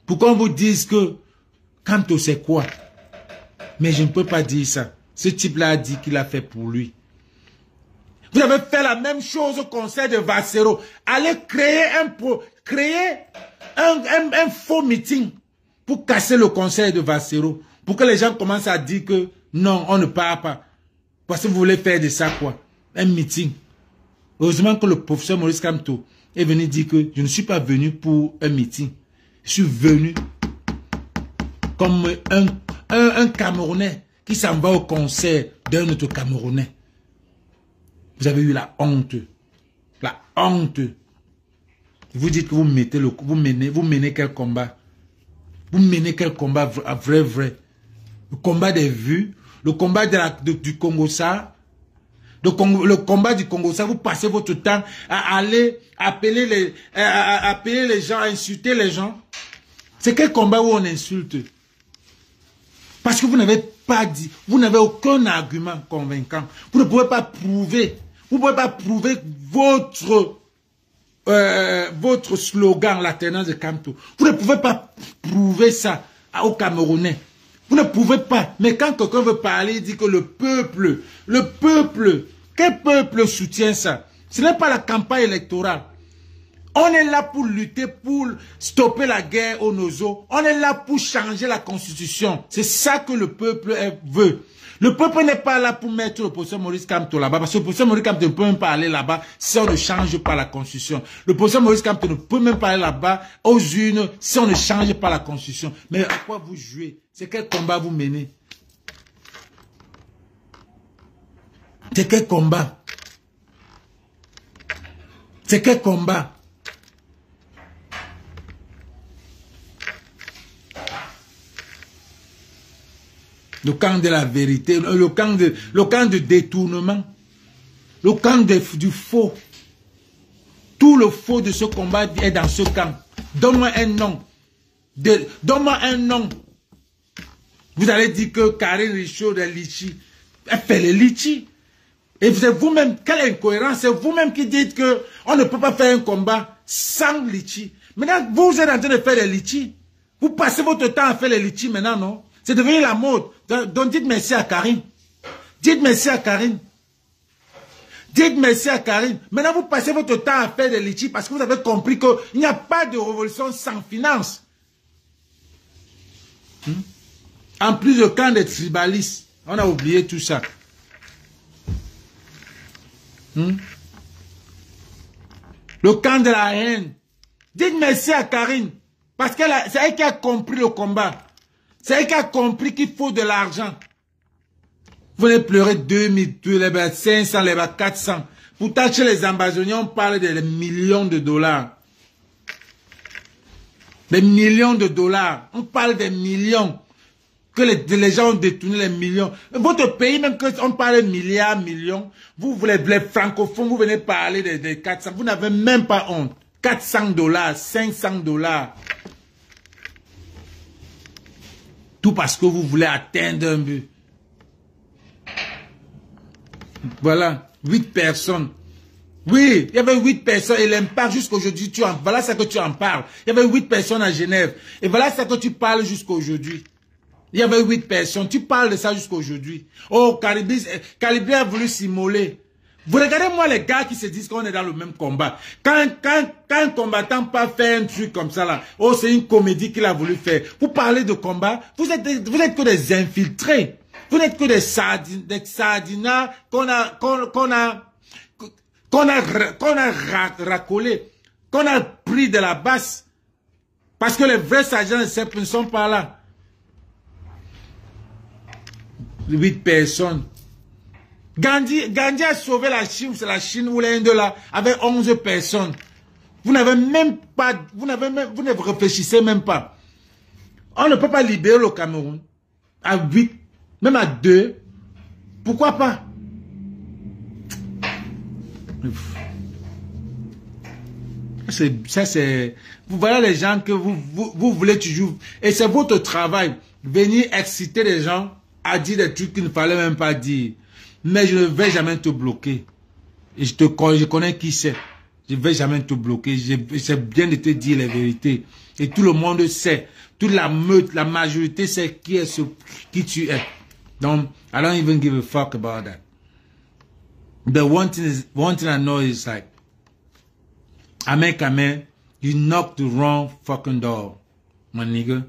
Pour qu'on vous dise que Kamto c'est quoi? Mais je ne peux pas dire ça. Ce type-là a dit qu'il a fait pour lui. Vous avez fait la même chose au conseil de Vassero. Allez créer un faux meeting pour casser le conseil de Vassero. Pour que les gens commencent à dire que non, on ne part pas. Parce que vous voulez faire de ça quoi? Un meeting. Heureusement que le professeur Maurice Kamto est venu dire que je ne suis pas venu pour un meeting. Je suis venu comme un Camerounais qui s'en va au concert d'un autre Camerounais. Vous avez eu la honte. La honte. Vous dites que vous menez quel combat? Vous menez quel combat vrai? Le combat des vues, le combat du Congo-Ça. Le combat du Congo-Ça, vous passez votre temps à aller appeler les gens, à insulter les gens. C'est quel combat où on insulte? Parce que vous n'avez pas dit, vous n'avez aucun argument convaincant. Vous ne pouvez pas prouver, votre slogan, l'alternance de Kamto. Vous ne pouvez pas prouver ça aux Camerounais. Vous ne pouvez pas. Mais quand quelqu'un veut parler, il dit que le peuple, quel peuple soutient ça? Ce n'est pas la campagne électorale. On est là pour lutter, pour stopper la guerre au Nozo. On est là pour changer la constitution. C'est ça que le peuple veut. Le peuple n'est pas là pour mettre le professeur Maurice Kamto là-bas. Parce que le professeur Maurice Kamto ne peut même pas aller là-bas si on ne change pas la constitution. Le professeur Maurice Kamto ne peut même pas aller là-bas aux urnes si on ne change pas la constitution. Mais à quoi vous jouez? C'est quel combat vous menez? C'est quel combat? C'est quel combat? Le camp de la vérité, le camp de détournement, le camp du faux. Tout le faux de ce combat est dans ce camp. Donne-moi un nom. Donne-moi un nom. Vous allez dire que Karine Richaud de Litchi, elle fait les litchis. Et c'est vous-même, quelle incohérence, c'est vous-même qui dites que on ne peut pas faire un combat sans litchi. Maintenant, vous êtes en train de faire les litchis. Vous passez votre temps à faire les litchis maintenant, non? C'est devenu la mode. Donc dites merci à Karine. Dites merci à Karine. Dites merci à Karine. Maintenant, vous passez votre temps à faire des litchis parce que vous avez compris qu'il n'y a pas de révolution sans finance. En plus, le camp des tribalistes. On a oublié tout ça. Le camp de la haine. Dites merci à Karine. Parce que c'est elle qui a compris le combat. C'est elle qui a compris qu'il faut de l'argent. Vous venez pleurer 2000, 500, 400. Pourtant, chez les ambazoniens, on parle de millions de dollars. Des millions de dollars. On parle des millions. Que les gens ont détourné les millions. Votre pays, même quand on parle de milliards, millions, vous voulez, les francophones, vous venez parler de 400. Vous n'avez même pas honte. 400 dollars, 500 dollars. Tout parce que vous voulez atteindre un but. Voilà, 8 personnes. Oui, il y avait 8 personnes et l'impact jusqu'aujourd'hui, voilà ça que tu en parles. Il y avait 8 personnes à Genève. Et voilà ça que tu parles jusqu'aujourd'hui. Il y avait 8 personnes. Tu parles de ça jusqu'aujourd'hui. Oh, Calibri a voulu s'immoler. Vous regardez-moi les gars qui se disent qu'on est dans le même combat. Quand un combattant pas fait un truc comme ça là, oh c'est une comédie qu'il a voulu faire. Vous parlez de combat, vous êtes que des infiltrés. Vous n'êtes que des sardinats qu'on a racolé, qu'on a pris de la basse. Parce que les vrais sergents de CEP ne sont pas là. 8 personnes. Gandhi a sauvé la Chine, c'est la Chine ou l'Inde là, avec 11 personnes. Vous n'avez même pas, vous ne réfléchissez même pas. On ne peut pas libérer le Cameroun à 8, même à 2. Pourquoi pas? Ça c'est, voilà les gens que vous voulez toujours, et c'est votre travail, venir exciter les gens à dire des trucs qu'il ne fallait même pas dire. Mais je ne vais jamais te bloquer. Et je connais qui c'est. Je ne vais jamais te bloquer. C'est bien de te dire les vérités. Et tout le monde sait. Toute la meute, la majorité sait qui tu es. Donc, I don't even give a fuck about that. The one thing I know is like, Amen, you knock the wrong fucking door, my nigga.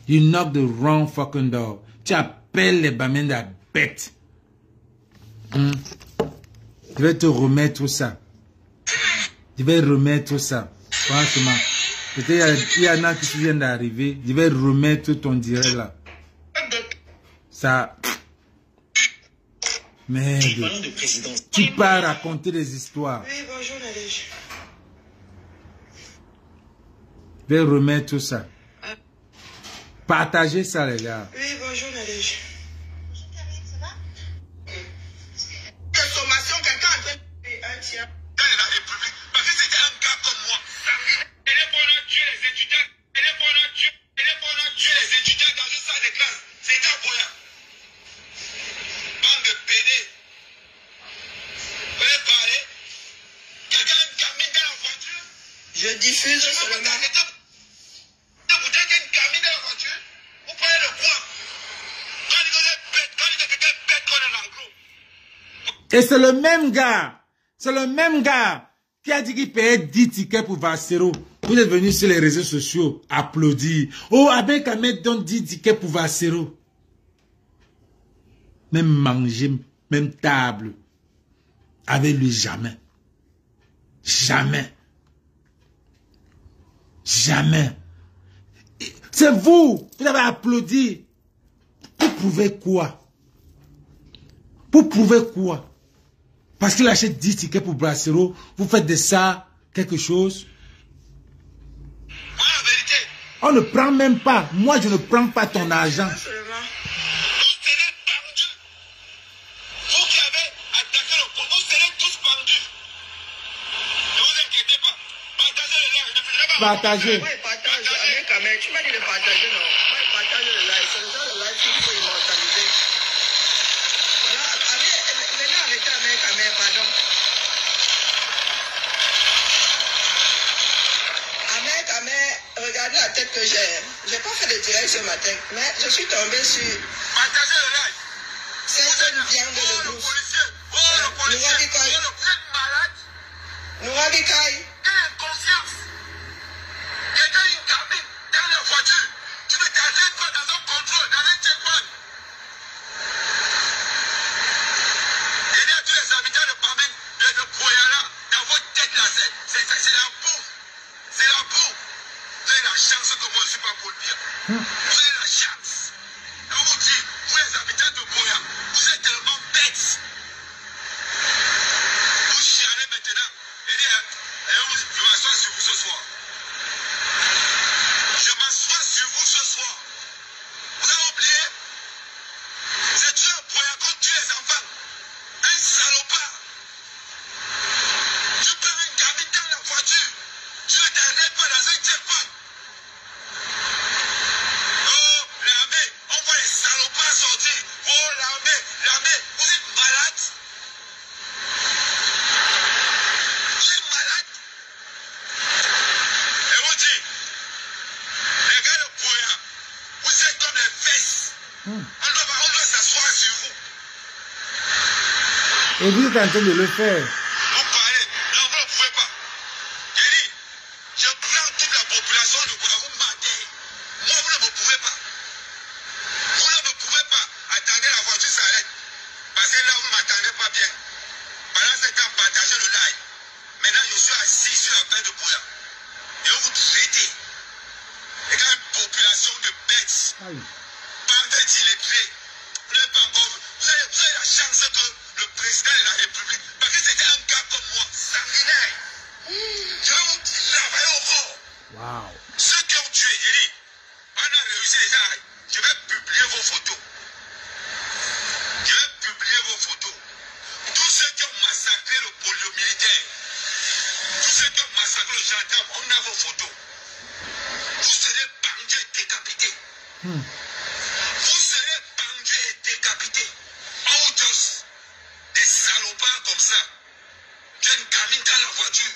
You knock the wrong fucking door. Tu appelles les bamens de la bête. Je vais te remettre ça. Je vais remettre ça. Franchement. Peut-être il y en a qui viennent d'arriver. Je vais remettre ton direct là. Ça. Merde. Tu pars raconter des histoires. Oui, bonjour Nadège. Je vais remettre ça. Partagez ça les gars. Oui, bonjour Nadège. Sommation, quelqu'un a fait un tiers dans la République parce que c'était un gars comme moi. Elle est pour tuer les étudiants. Elle est pour tuer les étudiants dans une salle de classe. C'est un boya. Bande de pédés. Vous voulez parler? Quelqu'un a mis dans la voiture. Je diffuse seulement. Vous avez une gamine dans la voiture. Vous prenez le quoi? Quand il est bête, quand il est quelqu'un bête, qu'on est dans le groupe. Et c'est le même gars. C'est le même gars qui a dit qu'il payait 10 tickets pour Vassero. Vous êtes venus sur les réseaux sociaux applaudir. Oh, Aben Kamet donne 10 tickets pour Vassero. Même manger, même table. Avec lui, jamais. Jamais. Jamais. C'est vous. Vous avez applaudi. Pour prouver quoi? Pour prouver quoi? Parce qu'il achète 10 tickets pour Brassero, vous faites de ça quelque chose. Voilà la vérité. On ne prend même pas. Moi, je ne prends pas ton argent. Vous serez pendus. Vous qui avez attaqué le pont, vous serez tous pendus. Ne vous inquiétez pas. Partagez le live. Ne faisez pas. Partagez. Oui, partage. Avec Kamet, tu m'as dit de partager, non? Oui, partage le live. C'est le genre de live qu'il faut immortaliser. Voilà, venez arrêter avec Kamet, pardon. Regardez la tête que j'ai. J'ai pas fait de direct ce matin, mais je suis tombé sur Partagez le live. certaines viandes de Le brousse. policier. Oh, le policier. Vous êtes malade. Nourabi Kai. Quelle inconscience. Quelqu'un a une cabine dans la voiture. Tu ne t'arrêtes pas dans un contrôle, dans un checkpoint. Et là, tous les habitants de Pamen, de Boyala, dans votre tête là, c'est la boue. C'est la boue. Vous avez la chance que moi je ne suis pas pour le dire. Vous avez la chance. Et on vous dit, vous les habitants de Boya, vous êtes tellement bêtes. Vous chialez maintenant. Et je m'assois sur vous ce soir. Je m'assois sur vous ce soir. Vous avez oublié? C'est Dieu pour tuer les enfants. Un salopard. Tu prends une gamine dans la voiture. Tu ne t'arrêtes pas dans un checkpoint. Oh, l'armée, on voit les salopards sortir. Oh, l'armée, vous êtes malade. Vous êtes malade. Et on dit, les gars de Boya, vous êtes comme les fesses. On doit s'asseoir sur vous. Et vous êtes en train de le faire. Vous parlez, non, vous ne pouvez pas. J'ai dit, je prends toute la population de Boya, vous mentez. Moi, vous ne me pouvez pas. Vous ne me pouvez pas. Attendez, la voiture s'arrête. Parce que là, vous ne m'attendez pas bien. Pendant ce temps, partagez le live. Maintenant, je suis assis sur la plaine de Boya. Et on vous traitez. Et quand une population de bêtes, Aïe. bande d'illettrés, vous n'avez pas encore. Vous avez la chance que le président de la République, parce que c'était un gars comme moi, sanguinaire. Je vais vous travailler au corps. Wow. Ceux qui ont tué, j'ai dit, on a réussi déjà. Je vais publier vos photos. Je vais publier vos photos. Tous ceux qui ont massacré le polio militaire, tous ceux qui ont massacré le gendarme, on a vos photos. Vous serez pendus et décapités. Vous serez pendus et décapités. Oh, tous des salopards comme ça. Tu es une gamine dans la voiture.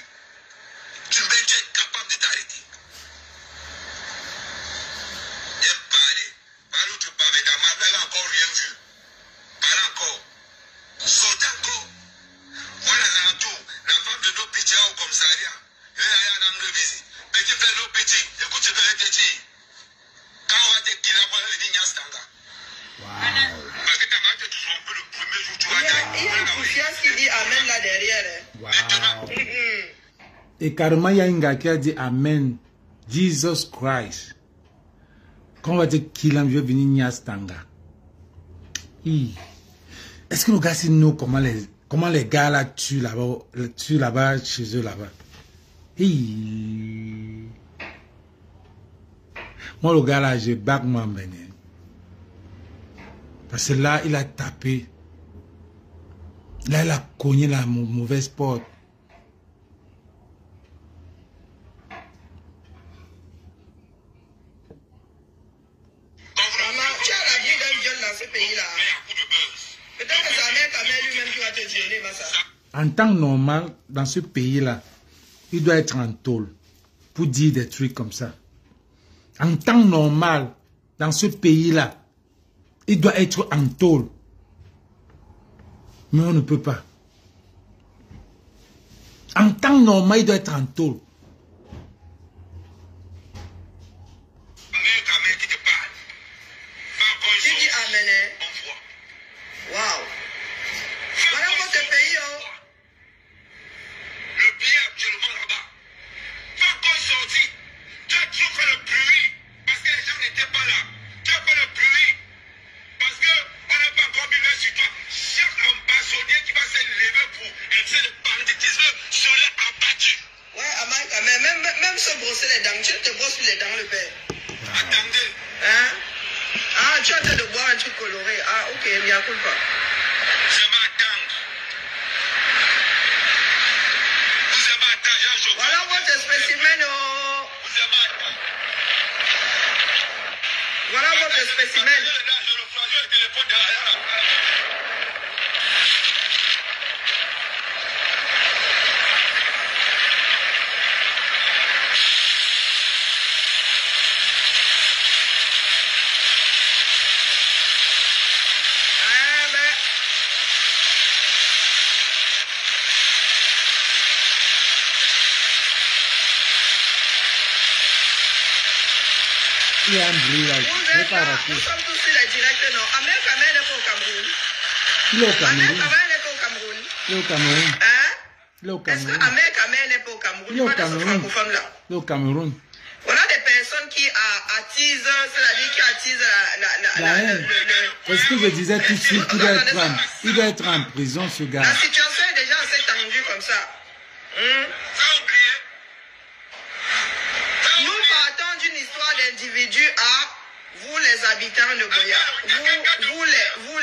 Tu es incapable de t'arrêter. J'ai parlé. Par où tu parles, ta mère n'a encore rien vu. Parle encore. Saute encore. Voilà l'entour. La femme de nos petits au commissariat. Petit frère, nos petits. Écoute ce que je te dis. Quand on va te killer, on va le dire Stanga. Parce que ta mère te trompe le premier jour, tu vas dire. Il y a une confiance qui dit Amen là derrière. Wow. Et carrément, il y a un gars qui a dit Amen. Jesus Christ. Quand on va te killer, je vais venir Niastanga. Est-ce que nous gars, c'est nous, comment les gars là tuent là-bas, chez eux là-bas? Moi, le gars là, je back moi maintenant. Parce que là, il a tapé. Là, il a cogné la mauvaise porte. Maman, tu as la vie d'un viol dans ce pays-là. Peut-être que sa mère, ta mère lui-même qui va te violer, Massa. En temps normal, dans ce pays-là, il doit être en tôle pour dire des trucs comme ça. En temps normal, dans ce pays-là, il doit être en tôle. Mais on ne peut pas. En temps normal, il doit être en tôle. Tu dis Amen, hein? Waouh. Voilà votre pays, oh. Le pays actuellement là-bas. Pas qu'on sortit. Tu as toujours fait le bruit. Parce que les gens n'étaient pas là. Tu as fait le bruit. Parce qu'on n'a pas encore mis l'œil sur toi. Chaque ambassadeur qui va se lever pour excès de banditisme sera abattu. Ouais, Amen, même se brosser les dents. Tu te brosses les dents, le père. Attendez. Hein? Ah, tu es en train de boire un truc coloré. Ah, ok, il n'y a pas. Je m'attends. Vous avez attendu, je Voilà votre spécimen, oh. Vous avez attendu. Voilà votre spécimen. Je le flageole le téléphone derrière. Ah, ben. Il y a un bruit là. Vous Je vais êtes pas là, rater. nous sommes tous sur les directs, non. Amen n'est pas au Cameroun. Il est au Amen Cameroun. n'est pas au Cameroun. Il est au Cameroun. Hein? Il est au Est-ce que Cameroun. Amen n'est pas au Cameroun? Il est au Pas de ce Cameroun. francophone là. Il est au Cameroun. On a des personnes qui attisent, c'est-à-dire qui attisent La haine. C'est ce que je disais tout de suite. Il doit être en prison, ce gars. La situation est déjà assez tendue comme ça. Ça a oublié. Nous partons d'une histoire d'individu à vous les habitants de Boya. Vous les.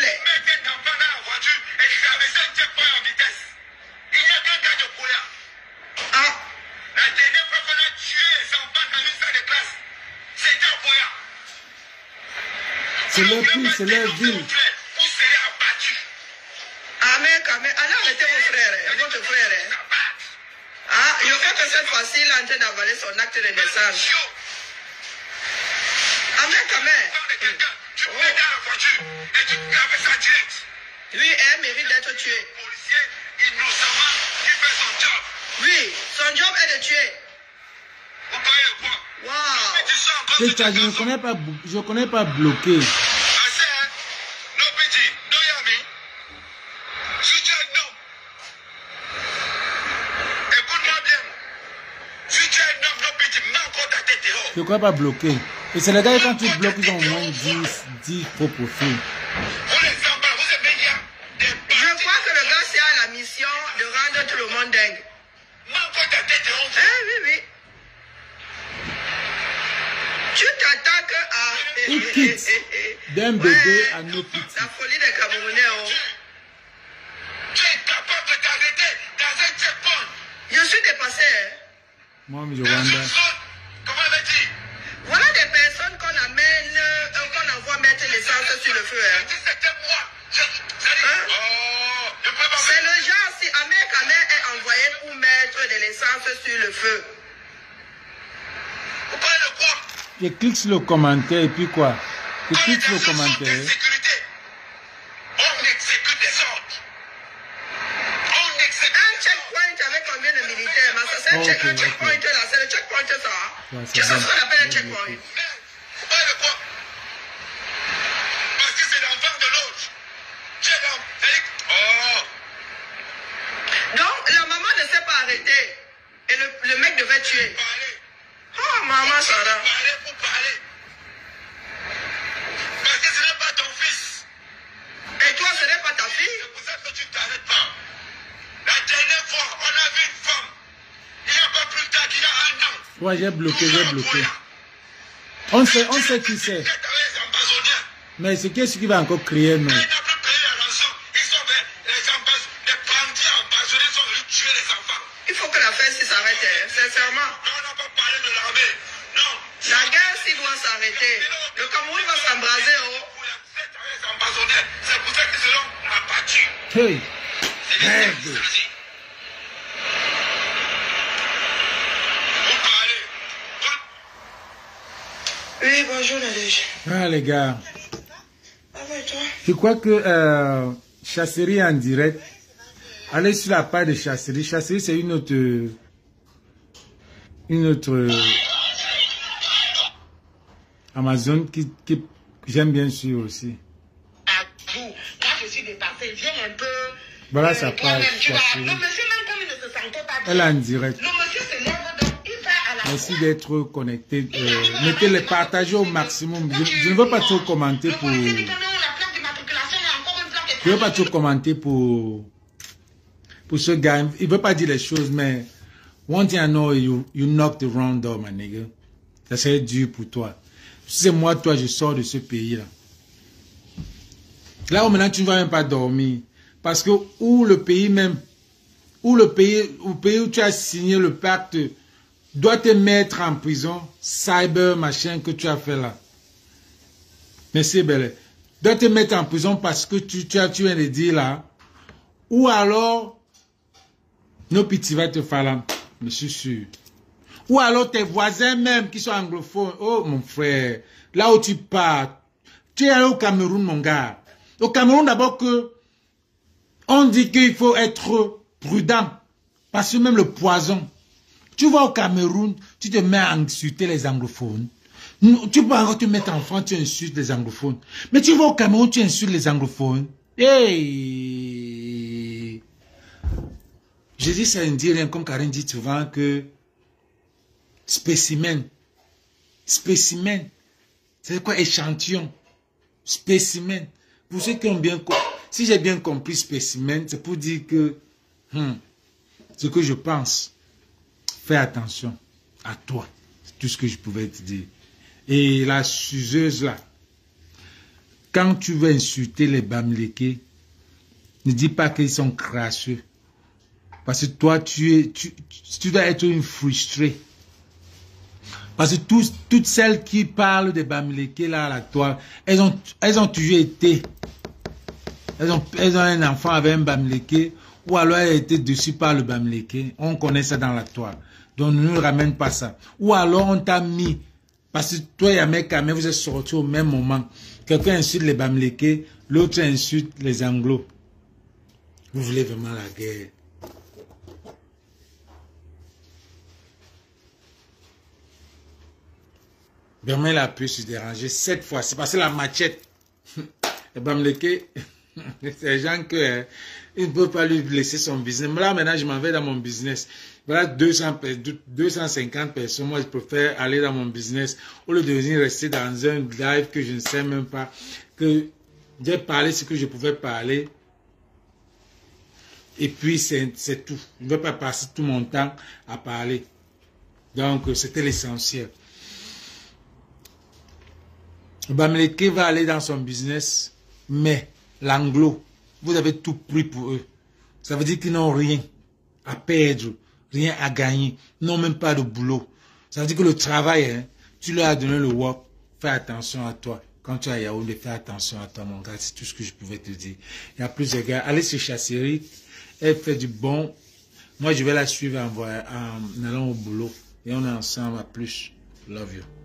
Mettez d'enfants dans la voiture et traversez un checkpoint en vitesse. Il n'y a qu'un gars de Boya. Ah, La dernière fois qu'on a tué les enfants dans une salle de classe, c'était à Boya. C'est leur pays, c'est leur ville. Vous serez abattus. Amen, Amen. Allez arrêtez votre frère. Hein. Ah, je crois que cette fois-ci, il est en train d'avaler son acte de naissance. Amen, Amen. Tu mets dans la voiture et tu traverses en direct. Lui, elle mérite d'être tué. Policier innocemment qui fait son job. Oui, son job est de tuer. Vous croyez quoi? Waouh. Tu sens encore C'est ça, je ne connais pas bloqué. Assez, hein? No pity, no yami. Si tu es non. Écoute-moi bien. Si tu es un homme, no pity, mets encore ta tête dehors. Je ne crois pas bloqué. Et c'est les gars, quand tu bloques, ils ont au moins 10 faux profils. Vous les emballez, vous aimez bien. Des Je crois que le gars, c'est à la mission de rendre tout le monde dingue. mets encore ta tête dehors. Hein, oui. Tu t'attaques à... Il quitte d'un bébé à nos petits. La folie des Camerounais, oh. Tu es capable de t'arrêter dans un checkpoint. Je suis dépassé, hein. Moi, je Dans une wonder. zone, comment on a dit? Voilà des personnes qu'on amène, qu'on envoie mettre l'essence sur le feu, hein. C'était moi. Hein? Oh, je peux pas. C'est le genre, si Ahmed Kamer est envoyé l'essence sur le feu. Vous parlez de quoi? Je clique sur le commentaire et puis quoi? Je clique sur le commentaire. On exécute des ordres. On exécute. Un checkpoint avec combien de militaires? C'est un checkpoint là, c'est le checkpoint ça. Qu'est-ce que ça appelle un checkpoint? Vous parlez de quoi? Parce que c'est l'enfant de l'autre. Oh! Donc, la maman ne s'est pas arrêtée. Et le mec devait tuer. Parlez. Oh, maman Sarah. Parlez pour parler. Parce que ce n'est pas ton fils. Et toi, ce n'est pas ta fille? C'est pour ça que tu ne t'arrêtes pas. La dernière fois, on a vu une femme. Il n'y a pas plus tard qu'il y a un an. Ouais, j'ai bloqué, j'ai bloqué. On sait qui c'est. Mais c'est qui qui va encore crier, non? Il faut que l'affaire s'arrête, sincèrement. On n'a pas parlé de l'armée. Non. La guerre, s'il doit s'arrêter, le Cameroun va s'embraser. C'est pour ça que c'est l'homme abattu. Hey! Merde! Vous parlez. Oui, bonjour Nadège. Ah les gars, Ah ouais, toi? je crois que Chasserie en direct, allez sur la page de Chasserie. Chasserie c'est une autre Amazon que j'aime bien suivre aussi. À vous, moi je suis dépassée, viens un peu. Voilà sa page. Toi-même, tu vois, Chasserie. le monsieur même comme il ne se sentait pas Elle est bien. en direct. Le monsieur se lève donc il va à la Merci d'être connecté. Mettez-les, partagez au maximum. Je ne veux pas trop commenter pour. Le policier dit que non, la plaque d'immatriculation, il y a encore une plaque. Je ne veux pas trop commenter pour ce gars. Il ne veut pas dire les choses, mais one thing I know, you knocked the wrong door, my nigga. Ça serait dur pour toi. Si c'est moi, toi, je sors de ce pays-là. Là où maintenant, tu ne vas même pas dormir. Parce que où le pays où tu as signé le pacte doit te mettre en prison, cyber machin que tu as fait là. Merci, Belle. Doit te mettre en prison parce que tu viens de dire là. Ou alors, nos petits va te faire là. Je suis sûr. Ou alors tes voisins même qui sont anglophones. Oh mon frère, là où tu pars, tu es allé au Cameroun mon gars. Au Cameroun d'abord que on dit qu'il faut être prudent. Parce que même le poison. Tu vas au Cameroun, tu te mets à insulter les anglophones. Tu peux encore te mettre en France, tu insultes les anglophones. Mais tu vas au Cameroun, tu insultes les anglophones. Hey! Je dis ça ne dit rien, comme Karine dit souvent que spécimen. Spécimen. C'est quoi échantillon? Spécimen. Pour ceux qui ont bien compris, si j'ai bien compris spécimen, c'est pour dire que ce que je pense, fais attention à toi. C'est tout ce que je pouvais te dire. Et la suceuse là, quand tu veux insulter les Bamileke, ne dis pas qu'ils sont crasseux. Parce que toi, tu dois être une frustrée. Parce que toutes celles qui parlent des Bamileke là à la toile, elles ont toujours été. Elles ont un enfant avec un Bamileke, ou alors elle a été dessus par le Bamileke. On connaît ça dans la toile. Donc ne nous ramène pas ça. Ou alors on t'a mis, parce que toi et Ameka, vous êtes sortis au même moment. Quelqu'un insulte les Bamileke, l'autre insulte les Anglo. Vous voulez vraiment la guerre. Bermel a pu se déranger 7 fois. C'est parce que la machette. Les Bamileke, c'est des gens que ils ne peuvent pas lui laisser son business. Là, maintenant, je m'en vais dans mon business. Voilà 250 personnes. Moi, je préfère aller dans mon business au lieu de venir rester dans un live que je ne sais même pas. Que j'ai parlé ce que je pouvais parler. Et puis, c'est tout. Je ne veux pas passer tout mon temps à parler. Donc, c'était l'essentiel. Bamileke va aller dans son business, mais l'anglo, vous avez tout pris pour eux. Ça veut dire qu'ils n'ont rien à perdre, rien à gagner, n'ont même pas de boulot. Ça veut dire que le travail, hein, tu leur as donné le work, fais attention à toi. Quand tu es à Yaoundé, fais attention à toi, mon gars. C'est tout ce que je pouvais te dire. Il y a plusieurs gars. Allez sur Chasserie, elle fait du bon Moi, je vais la suivre en allant au boulot. Et on est ensemble à plus. Love you.